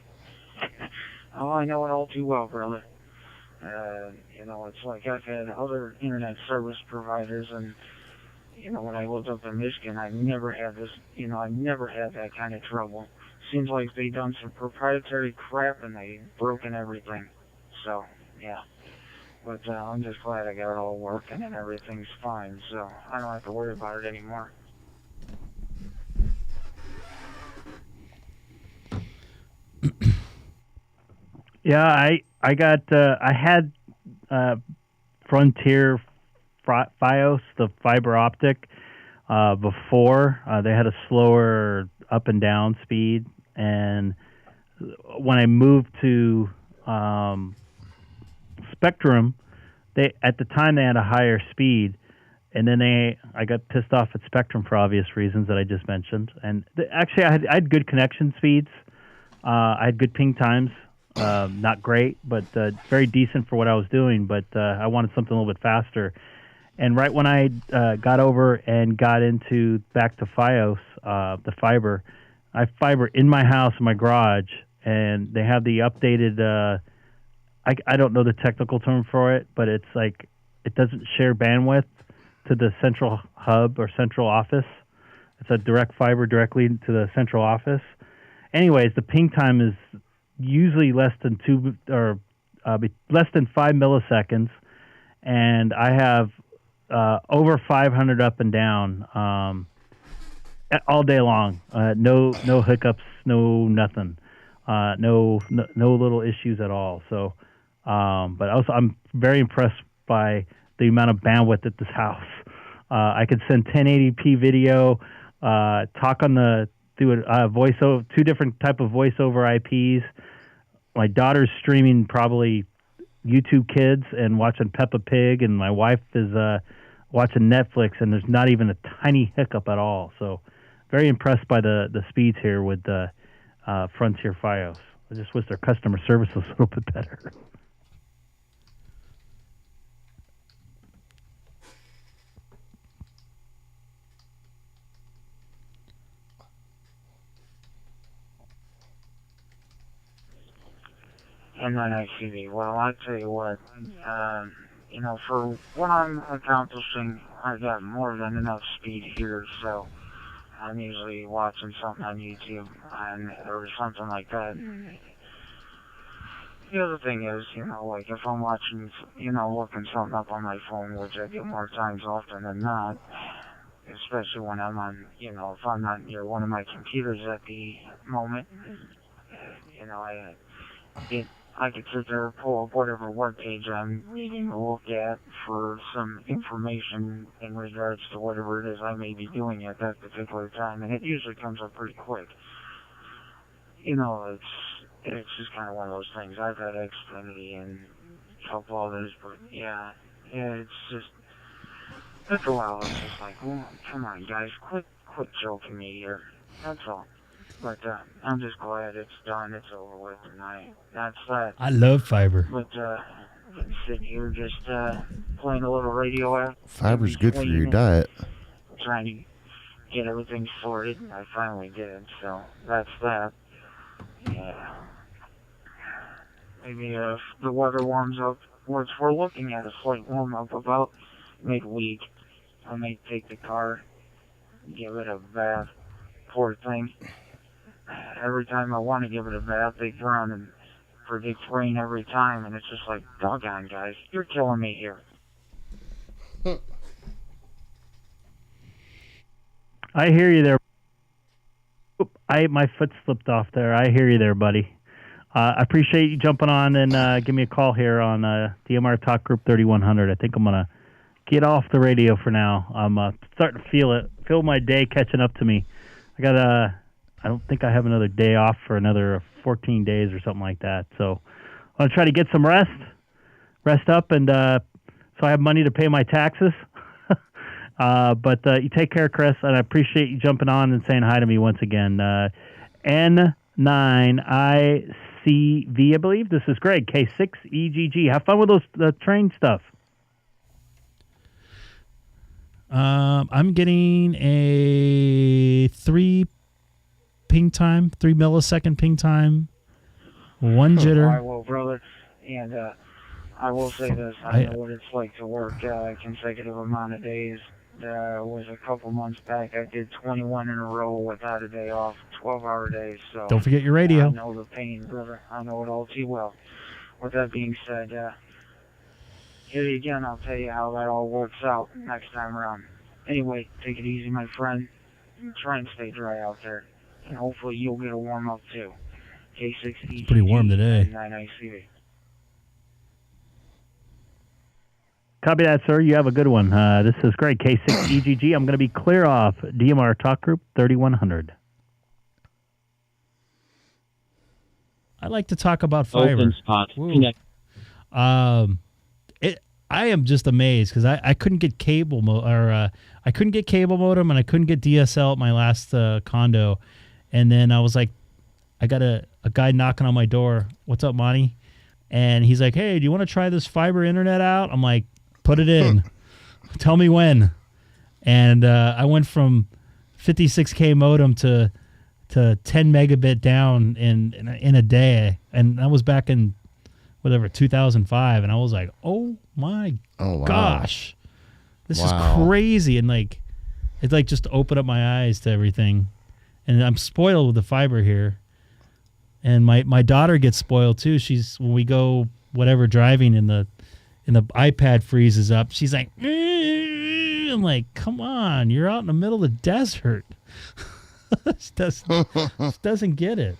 Oh, I know it all too well, brother. It's like I've had other internet service providers, and, when I lived up in Michigan, I never had this, I never had that kind of trouble. Seems like they done some proprietary crap and they broken everything. So, yeah. But I'm just glad I got it all working and everything's fine, so I don't have to worry about it anymore. Yeah, I got I had Frontier Fios, the fiber optic, before. They had a slower up and down speed, and when I moved to Spectrum, at the time they had a higher speed, and then I got pissed off at Spectrum for obvious reasons that I just mentioned. And actually, I had good connection speeds. I had good ping times. Not great, but very decent for what I was doing. But I wanted something a little bit faster. And right when I got over and got into back to Fios, the fiber, I have fiber in my house, in my garage, and they have the updated. I don't know the technical term for it, but it's like it doesn't share bandwidth to the central hub or central office. It's a direct fiber directly to the central office. Anyways, the ping time is usually less than less than 5 milliseconds, and I have over 500 up and down all day long. No hiccups, no nothing, no little issues at all. So, but also I'm very impressed by the amount of bandwidth at this house. I could send 1080p video, talk on through a voiceover, 2 different type of voice over IPs. My daughter's streaming probably YouTube Kids and watching Peppa Pig, and my wife is watching Netflix, and there's not even a tiny hiccup at all. So very impressed by the speeds here with the Frontier Fios. I just wish their customer service was a little bit better. And then XCV. Well, I tell you what, for what I'm accomplishing, I got more than enough speed here, so I'm usually watching something on YouTube or something like that. The other thing is, like if I'm watching, looking something up on my phone, which I do more times often than not, especially when I'm on, if I'm not near one of my computers at the moment, I could sit there and pull up whatever web page I'm reading or look at for some information in regards to whatever it is I may be doing at that particular time, and it usually comes up pretty quick. It's just kind of one of those things. I've had Xfinity and a couple others, but yeah, it's just, after a while, it's just like, well, come on, guys, quit joking me here. That's all. But I'm just glad it's done. It's over with tonight. That's that. I love fiber. But sitting here just playing a little radio out. Fiber's good for your diet. Trying to get everything sorted. I finally did. So that's that. Yeah. Maybe if the weather warms up, which we're looking at a slight warm up about midweek, I may take the car, give it a bath. Poor thing. Every time I want to give it a bath, they drown and predict rain every time, and it's just like, doggone, guys, you're killing me here. I hear you there. My foot slipped off there. I hear you there, buddy. I appreciate you jumping on and give me a call here on DMR Talk Group 3100. I think I'm going to get off the radio for now. I'm starting to feel my day catching up to me. I don't think I have another day off for another 14 days or something like that. So I'm going to try to get some rest up, and so I have money to pay my taxes. But you take care, Chris, and I appreciate you jumping on and saying hi to me once again. N9ICV, I believe. This is Greg, K6EGG. Have fun with the train stuff. I'm getting a 3 millisecond ping time, 1 jitter. I will, brother. And I will say this. I know what it's like to work a consecutive amount of days. It was a couple months back. I did 21 in a row without a day off, 12-hour days. So don't forget your radio. I know the pain, brother. I know it all too well. With that being said, here again, I'll tell you how that all works out next time around. Anyway, take it easy, my friend. Try and stay dry out there. And hopefully you'll get a warm-up, too. K6EGG. Pretty warm today. 99IC. Copy that, sir. You have a good one. This is Greg, K6EGG. I'm going to be clear off DMR Talk Group 3100. I like to talk about fiber. OpenSpot connect. I am just amazed because I couldn't get cable I couldn't get cable modem and I couldn't get DSL at my last condo, and then I was like, I got a guy knocking on my door. What's up, Monty? And he's like, hey, do you want to try this fiber internet out? I'm like, put it in. Tell me when. And I went from 56K modem to 10 megabit down in a day, and that was back in whatever 2005, and I was like, oh my gosh, this is crazy. And like it like just opened up my eyes to everything, and I'm spoiled with the fiber here, and my daughter gets spoiled too. She's when we go whatever driving and the iPad freezes up, she's like, I'm like, come on, you're out in the middle of the desert. doesn't get it.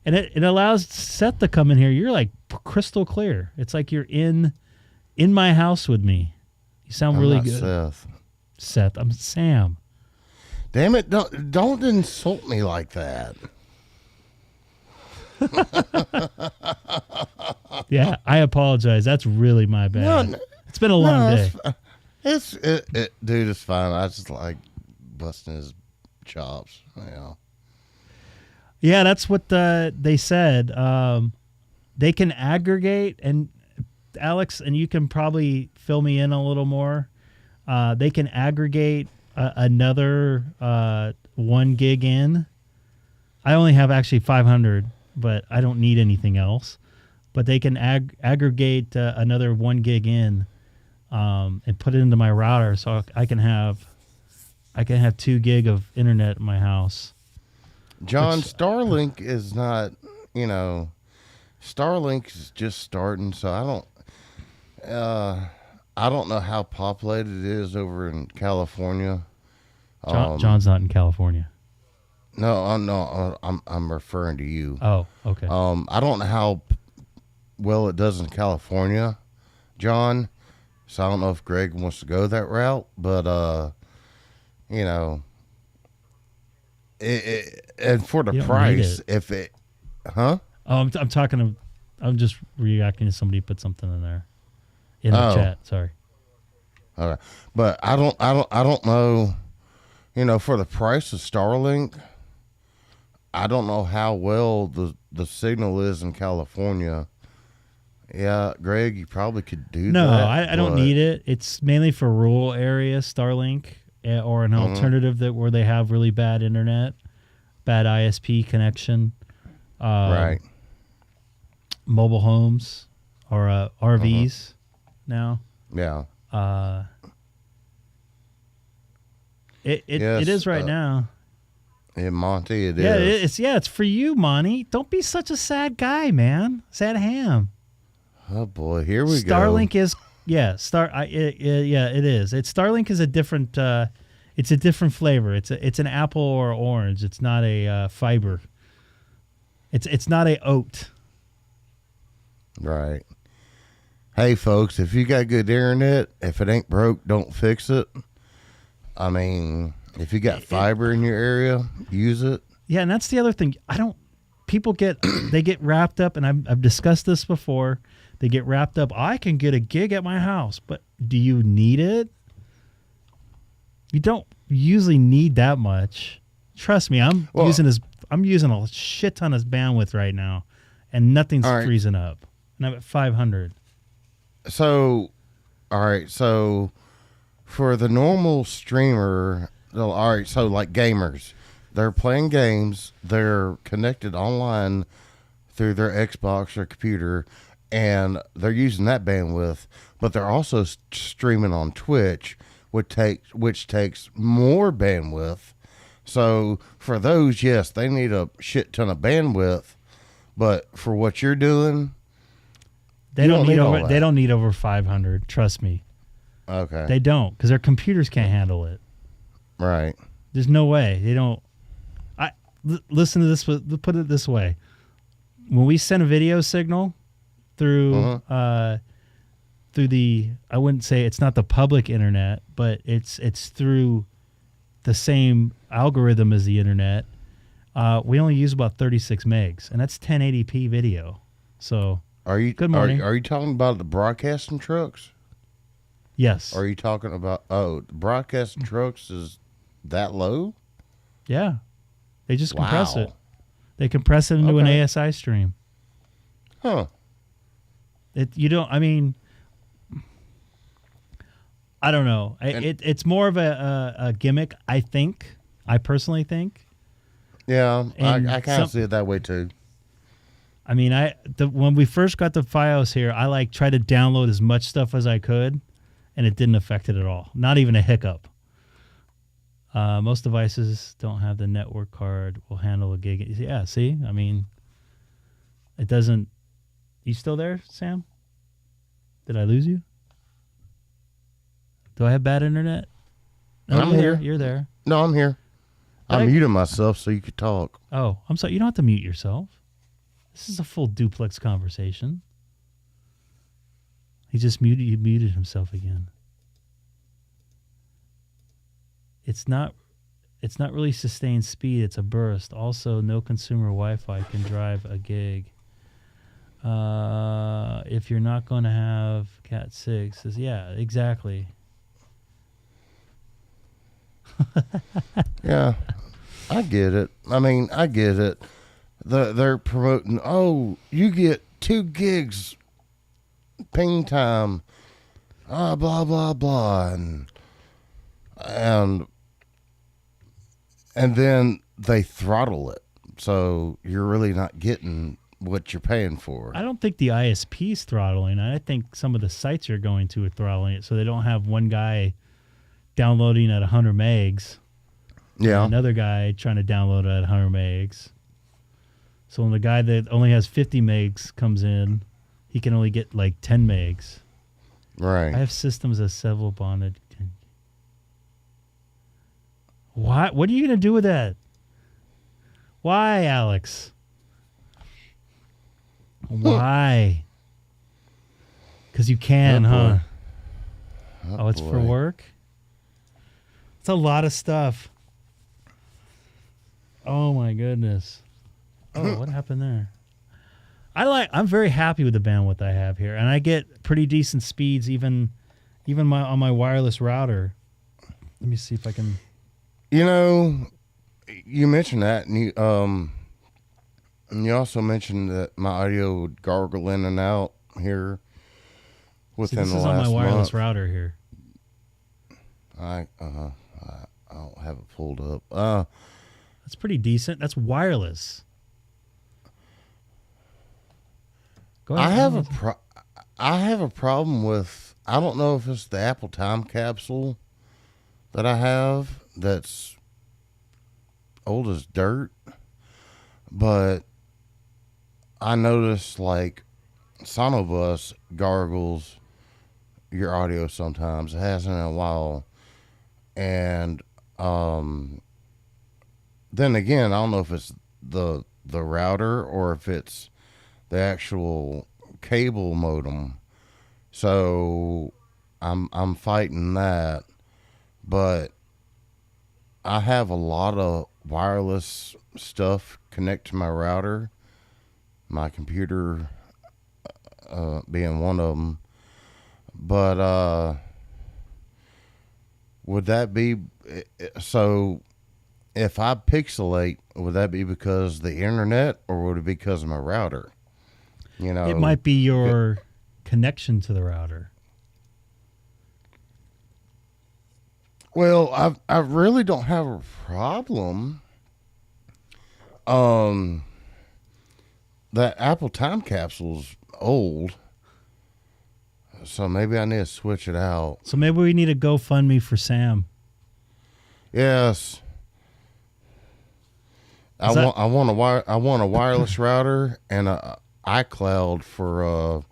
And it allows Seth to come in here. You're like crystal clear. It's like you're in my house with me. You sound really good. Seth, I'm Sam. Damn it! Don't insult me like that. Yeah, I apologize. That's really my bad. No, it's been a long day. Dude, it's fine. I just like busting his chops. Yeah, that's what they said. They can aggregate, and Alex, and you can probably fill me in a little more. They can aggregate another 1 gig in. I only have actually 500, but I don't need anything else. But they can aggregate another 1 gig in and put it into my router, so I can have 2 gig of internet in my house. John, Starlink is not, Starlink is just starting, so I don't know how populated it is over in California. John's not in California. No, I'm referring to you. Oh, okay. I don't know how well it does in California, John. So I don't know if Greg wants to go that route, but and for the price, if it, huh? Oh, I'm just reacting to somebody put something in there in the chat. Sorry. All right, but I don't know. For the price of Starlink, I don't know how well the signal is in California. Yeah, Greg, you probably could do that. No, I don't need it. It's mainly for rural areas, Starlink, or an alternative where they have really bad internet, bad ISP connection. Right. Mobile homes or RVs now. Yeah. It is right now. Yeah, Monty, it is. It's for you, Monty. Don't be such a sad guy, man. Sad ham. Oh boy, here we go. Starlink is it is. Starlink is a different it's a different flavor. It's an apple or orange. It's not a fiber. It's not a oat. Right. Hey folks, if you got good internet, if it ain't broke, don't fix it. I mean, if you got fiber in your area, use it. Yeah, and that's the other thing. People get wrapped up, and I've discussed this before. They get wrapped up. I can get a gig at my house, but do you need it? You don't usually need that much. Trust me, I'm using a shit ton of bandwidth right now, and nothing's freezing up. And I'm at 500. So, all right. So, for the normal streamer, all right. So, like gamers, they're playing games. They're connected online through their Xbox or computer, and they're using that bandwidth. But they're also streaming on Twitch, which takes more bandwidth. So, for those, yes, they need a shit ton of bandwidth. But for what you're doing, They don't need over 500. Trust me. Okay. They don't, because their computers can't handle it. Right. There's no way they don't. Listen to this. Put it this way: when we send a video signal through through the, I wouldn't say it's not the public internet, but it's through the same algorithm as the internet. We only use about 36 megs, and that's 1080p video. So good morning. Are you talking about the broadcasting trucks? Yes. Or are you talking about the broadcasting trucks is that low? Yeah. They just compress it. They compress it into an ASI stream. Huh. I don't know. It's more of a gimmick, I think. I personally think. Yeah, I kind of see it that way too. I mean, when we first got the FiOS here, I tried to download as much stuff as I could, and it didn't affect it at all. Not even a hiccup. Most devices don't have the network card. Will handle a gig. Yeah, see? I mean, it doesn't. You still there, Sam? Did I lose you? Do I have bad internet? No, I'm here. You're there. No, I'm here. I muted myself so you could talk. Oh, I'm sorry. You don't have to mute yourself. This is a full duplex conversation. He muted himself again. It's not really sustained speed. It's a burst. Also, no consumer Wi-Fi can drive a gig. If you're not going to have Cat 6, yeah, exactly. Yeah, I get it. I mean, I get it. They're promoting, you get 2 gigs ping time, blah, blah, blah. And then they throttle it. So you're really not getting what you're paying for. I don't think the ISP's throttling. I think some of the sites you're going to are throttling it so they don't have one guy downloading at 100 megs. Yeah. Another guy trying to download at 100 megs. So when the guy that only has 50 megs comes in, he can only get 10 megs. Right. I have systems that several bonded. What are you going to do with that? Why, Alex? Why? Because you can, huh? Oh, it's for work? It's a lot of stuff. Oh, my goodness. Oh, what happened there? I'm very happy with the bandwidth I have here, and I get pretty decent speeds even on my wireless router. Let me see if I can. You mentioned that, and you also mentioned that my audio would gargle in and out here within the last month. This is on my wireless router here. I don't have it pulled up. That's pretty decent. That's wireless. Go ahead. I have a problem with. I don't know if it's the Apple Time Capsule that I have that's old as dirt, but I notice SonoBus gargles your audio sometimes. It hasn't in a while, and then again, I don't know if it's the router or if it's the actual cable modem. So I'm fighting that, but I have a lot of wireless stuff connect to my router, my computer being one of them. But would that be so? If I pixelate, would that be because of the internet or would it be because of my router? It might be your connection to the router. Well, I really don't have a problem. That Apple Time Capsule's old, so maybe I need to switch it out. So maybe we need a GoFundMe for Sam. Yes. I want a wireless router and a iCloud for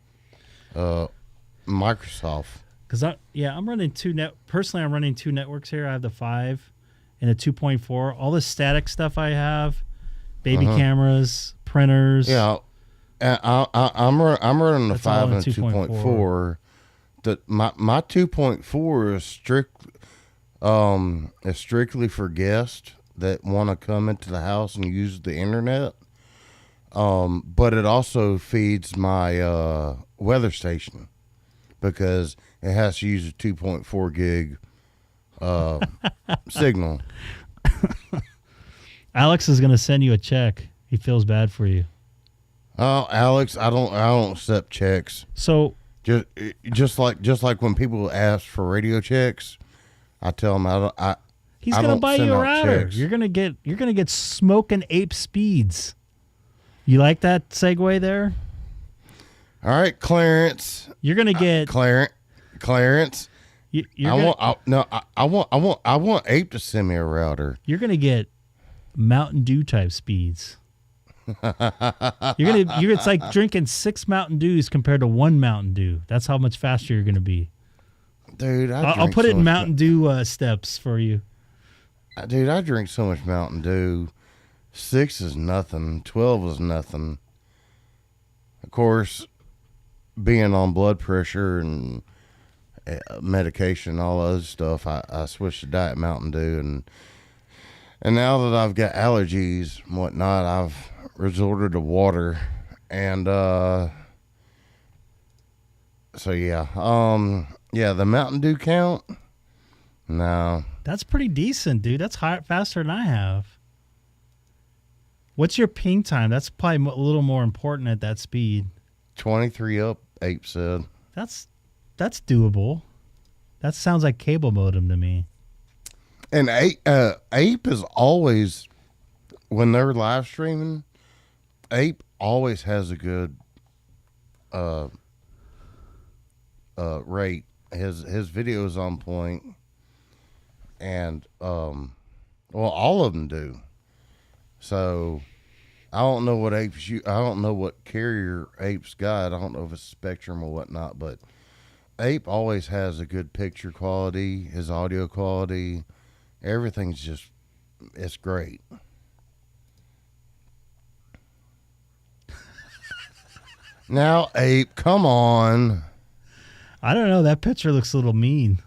Microsoft. Because I'm running personally I'm running 2 networks here. I have the 5 and a 2.4. All the static stuff I have, baby cameras, printers. Yeah. I'm running the That's all 5 in and 2.4. 2.4. My 2.4 is strictly for guests that want to come into the house and use the internet. But it also feeds my weather station because it has to use a 2.4 gig signal. Alex is going to send you a check. He feels bad for you. Oh, Alex, I don't accept checks. So just like when people ask for radio checks, I tell them he's I going to don't buy send you a out router. checks. You're going to get smoking ape speeds. You like that segue there? All right, Clarence. You're going to get Clarence. I want Ape to send me a router. You're going to get Mountain Dew type speeds. It's like drinking 6 Mountain Dews compared to 1 Mountain Dew. That's how much faster you're going to be. Dude, I'll put it in Mountain Dew steps for you. Dude, I drink so much Mountain Dew. 6 is nothing. 12 is nothing. Of course, being on blood pressure and medication, all other stuff, I switched to Diet Mountain Dew, and now that I've got allergies and whatnot, I've resorted to water, and so yeah, the Mountain Dew count. No, that's pretty decent, dude. That's faster than I have. What's your ping time? That's probably a little more important at that speed. 23 up, Ape said. That's doable. That sounds like cable modem to me. And Ape is always, when they're live streaming, Ape always has a good rate. His video is on point, and all of them do. So I don't know what I don't know what carrier Ape's got. I don't know if it's Spectrum or whatnot, but Ape always has a good picture quality, his audio quality. Everything's it's great. Now, Ape, come on. I don't know. That picture looks a little mean.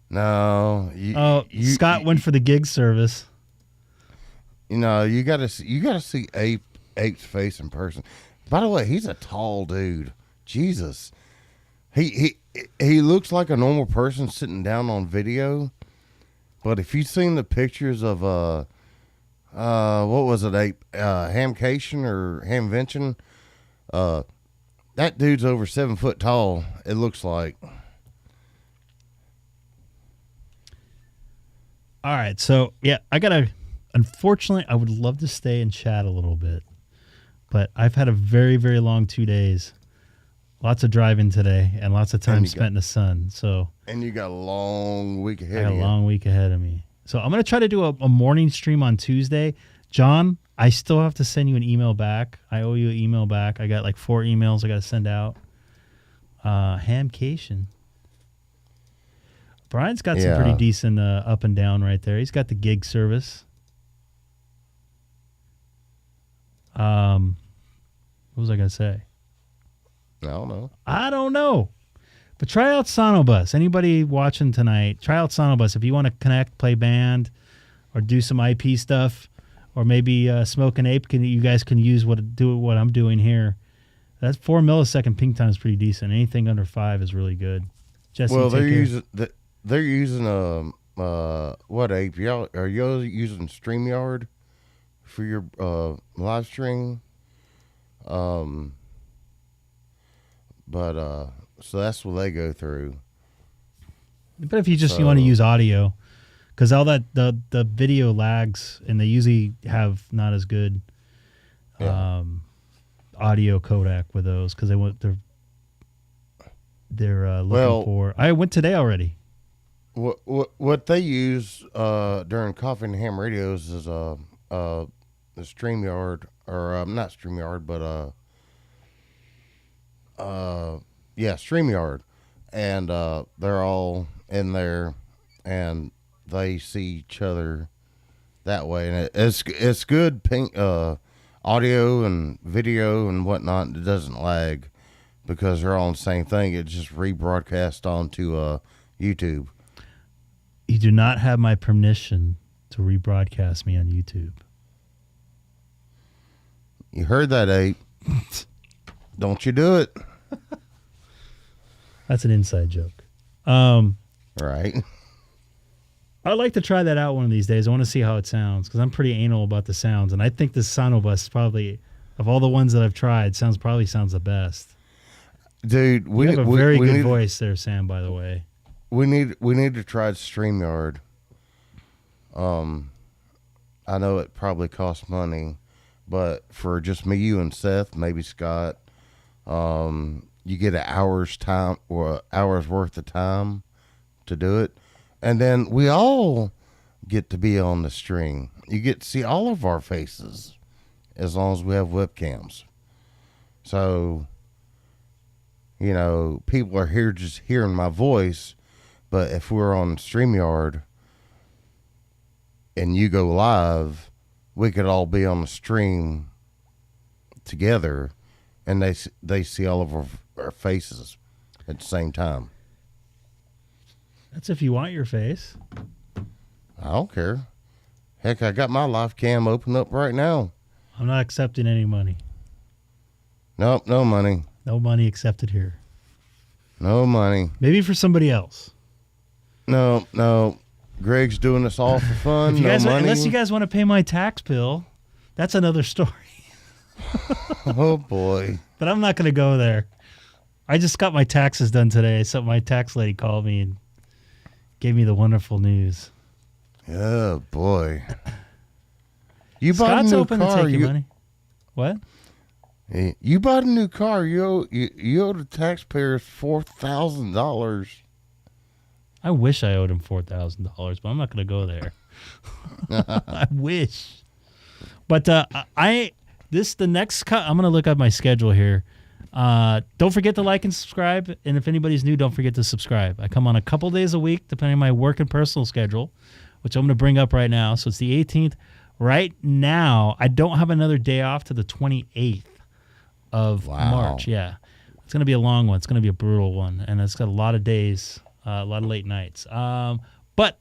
No. Scott went for the gig service. You know, you gotta see Ape's face in person. By the way, he's a tall dude. Jesus. He looks like a normal person sitting down on video. But if you've seen the pictures of what was it, Ape? Hamcation or Hamvention? That dude's over 7 foot tall, it looks like. All right, so yeah, unfortunately, I would love to stay and chat a little bit, but I've had a very, very long 2 days. Lots of driving today and lots of time spent in the sun. And you got a long week ahead of you. I got a long week ahead of me. So I'm going to try to do a morning stream on Tuesday. John, I still have to send you an email back. I owe you an email back. I got like 4 emails I got to send out. Hamcation. Brian's got some pretty decent up and down right there. He's got the gig service. What was I going to say? I don't know. But try out SonoBus. Anybody watching tonight, try out SonoBus. If you want to connect, play band, or do some IP stuff, or maybe Smoke and Ape, you guys can use what I'm doing here. That 4 millisecond ping time is pretty decent. Anything under 5 is really good. Jesse, well, they're using what, Ape? Are you using StreamYard for your live stream? But so that's what they go through. But if you want to use audio, because all that the video lags, and they usually have not as good audio codec with those, because they're looking for. I went today already. What they use during Coffee and Ham radios is the StreamYard, or not StreamYard, but StreamYard, and they're all in there, and they see each other that way, and it's good audio and video and whatnot, it doesn't lag because they're all on the same thing. It just rebroadcast onto YouTube. You do not have my permission to rebroadcast me on YouTube. You heard that, Ape. Don't you do it. That's an inside joke. Right. I'd like to try that out one of these days. I want to see how it sounds because I'm pretty anal about the sounds. And I think this SonoBus probably, of all the ones that I've tried, probably sounds the best. Dude, we have a very good voice there, Sam, by the way. We need to try StreamYard. I know it probably costs money, but for just me, you, and Seth, maybe Scott, you get an hour's time or hour's worth of time to do it. And then we all get to be on the stream. You get to see all of our faces as long as we have webcams. So, you know, people are here just hearing my voice. But if we're on StreamYard and you go live, we could all be on the stream together, and they see all of our faces at the same time. That's if you want your face. I don't care. Heck, I got my live cam open up right now. I'm not accepting any money. Nope, no money. No money accepted here. No money. Maybe for somebody else. No. Greg's doing this all for fun. Money. Unless you guys want to pay my tax bill, that's another story. Oh, boy. But I'm not going to go there. I just got my taxes done today, so my tax lady called me and gave me the wonderful news. Oh, boy. You bought Scott's a new open car. to take your money. What? You bought a new car. You owe the taxpayers $4,000. I wish I owed him $4,000, but I'm not going to go there. I wish. But I'm going to look at my schedule here. Don't forget to like and subscribe. And if anybody's new, don't forget to subscribe. I come on a couple days a week, depending on my work and personal schedule, which I'm going to bring up right now. So it's the 18th. Right now, I don't have another day off to the 28th of March. Yeah. It's going to be a long one. It's going to be a brutal one. And it's got a lot of days. A lot of late nights. But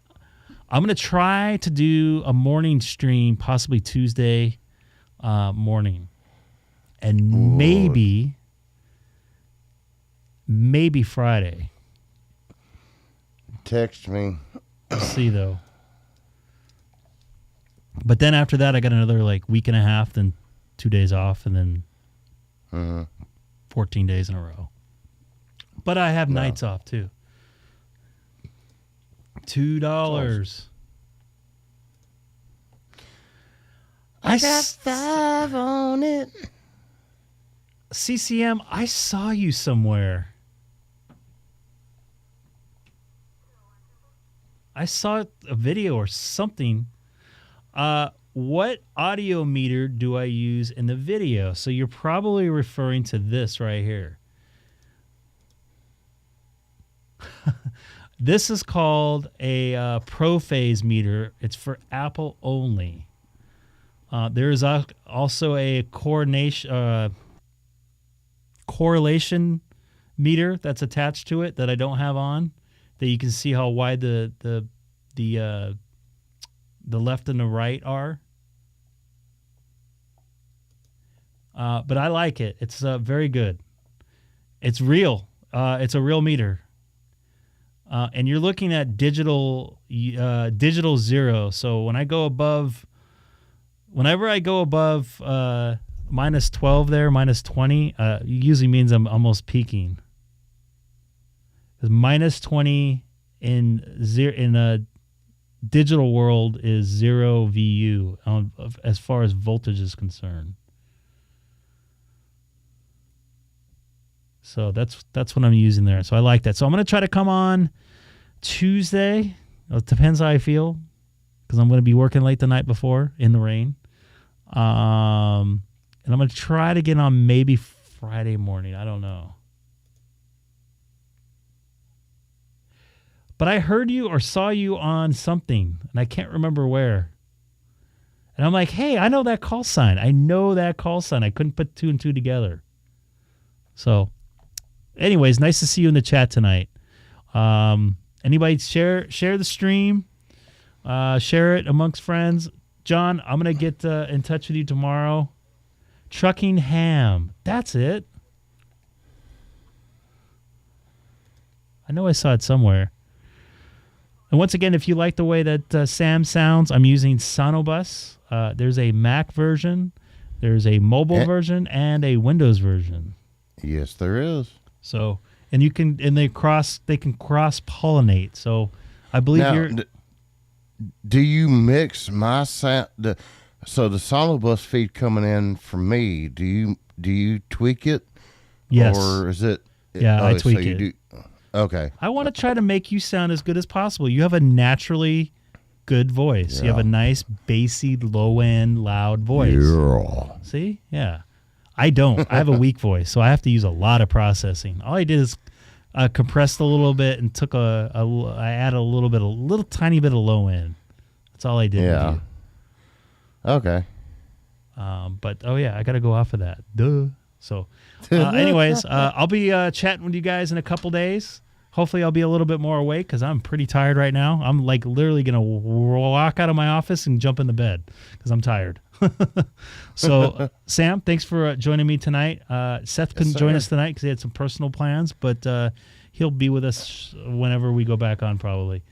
I'm going to try to do a morning stream, possibly Tuesday morning. And maybe Friday. Text me. We'll see, though. But then after that, I got another week and a half, then 2 days off, and then 14 days in a row. But I have nights off, too. $2. I got 5 on it. CCM, I saw you somewhere. I saw a video or something. What audio meter do I use in the video? So you're probably referring to this right here. This is called a Pro Phase meter. It's for Apple only. There is also a correlation meter that's attached to it that I don't have on. That you can see how wide the left and the right are. But I like it. It's very good. It's real. It's a real meter. And you're looking at digital zero. So whenever I go above minus 12 there, minus 20, usually means I'm almost peaking. Because minus 20 in a digital world is 0 VU as far as voltage is concerned. So that's what I'm using there. So I like that. So I'm going to try to come on Tuesday. It depends how I feel because I'm going to be working late the night before in the rain. And I'm going to try to get on maybe Friday morning. I don't know. But I heard you or saw you on something, and I can't remember where. And I'm like, hey, I know that call sign. I couldn't put two and two together. So, anyways, nice to see you in the chat tonight. Anybody share the stream, share it amongst friends. John, I'm gonna get in touch with you tomorrow. Trucking Ham, that's it. I know I saw it somewhere. And once again, if you like the way that Sam sounds, I'm using SonoBus. There's a Mac version, there's a mobile version, and a Windows version. Yes, there is. So, and they can cross pollinate. So, I believe now, you're. Do you mix my sound? So the SonoBus feed coming in from me. Do you tweak it? Yes. Or is it? Yeah, I tweak it. Do, okay. I want to try to make you sound as good as possible. You have a naturally good voice. Yeah. You have a nice, bassy, low-end, loud voice. Yeah. See? Yeah. I don't. I have a weak voice, so I have to use a lot of processing. All I did is compressed a little bit and took I added a little tiny bit of low end. That's all I did. Yeah. Okay. But I got to go off of that. Duh. So, anyways, I'll be chatting with you guys in a couple days. Hopefully, I'll be a little bit more awake because I'm pretty tired right now. I'm like literally gonna walk out of my office and jump in the bed because I'm tired. So, Sam, thanks for joining me tonight. Seth couldn't join us tonight because he had some personal plans, but he'll be with us whenever we go back on, probably.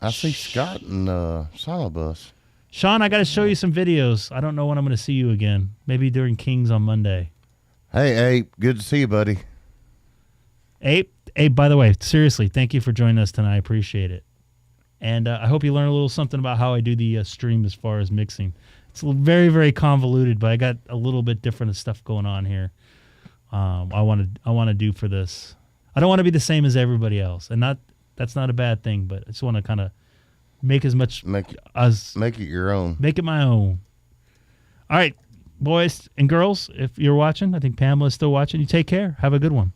I see Scott and SonoBus. Sean, I got to show you some videos. I don't know when I'm going to see you again. Maybe during Kings on Monday. Hey, Ape, good to see you, buddy. Ape, by the way, seriously, thank you for joining us tonight. I appreciate it. And I hope you learn a little something about how I do the stream as far as mixing. It's very, very convoluted, but I got a little bit different stuff going on here. I want to do for this. I don't want to be the same as everybody else, and that's not a bad thing. But I just want to kind of make it your own. Make it my own. All right, boys and girls, if you're watching, I think Pamela's still watching. You take care. Have a good one.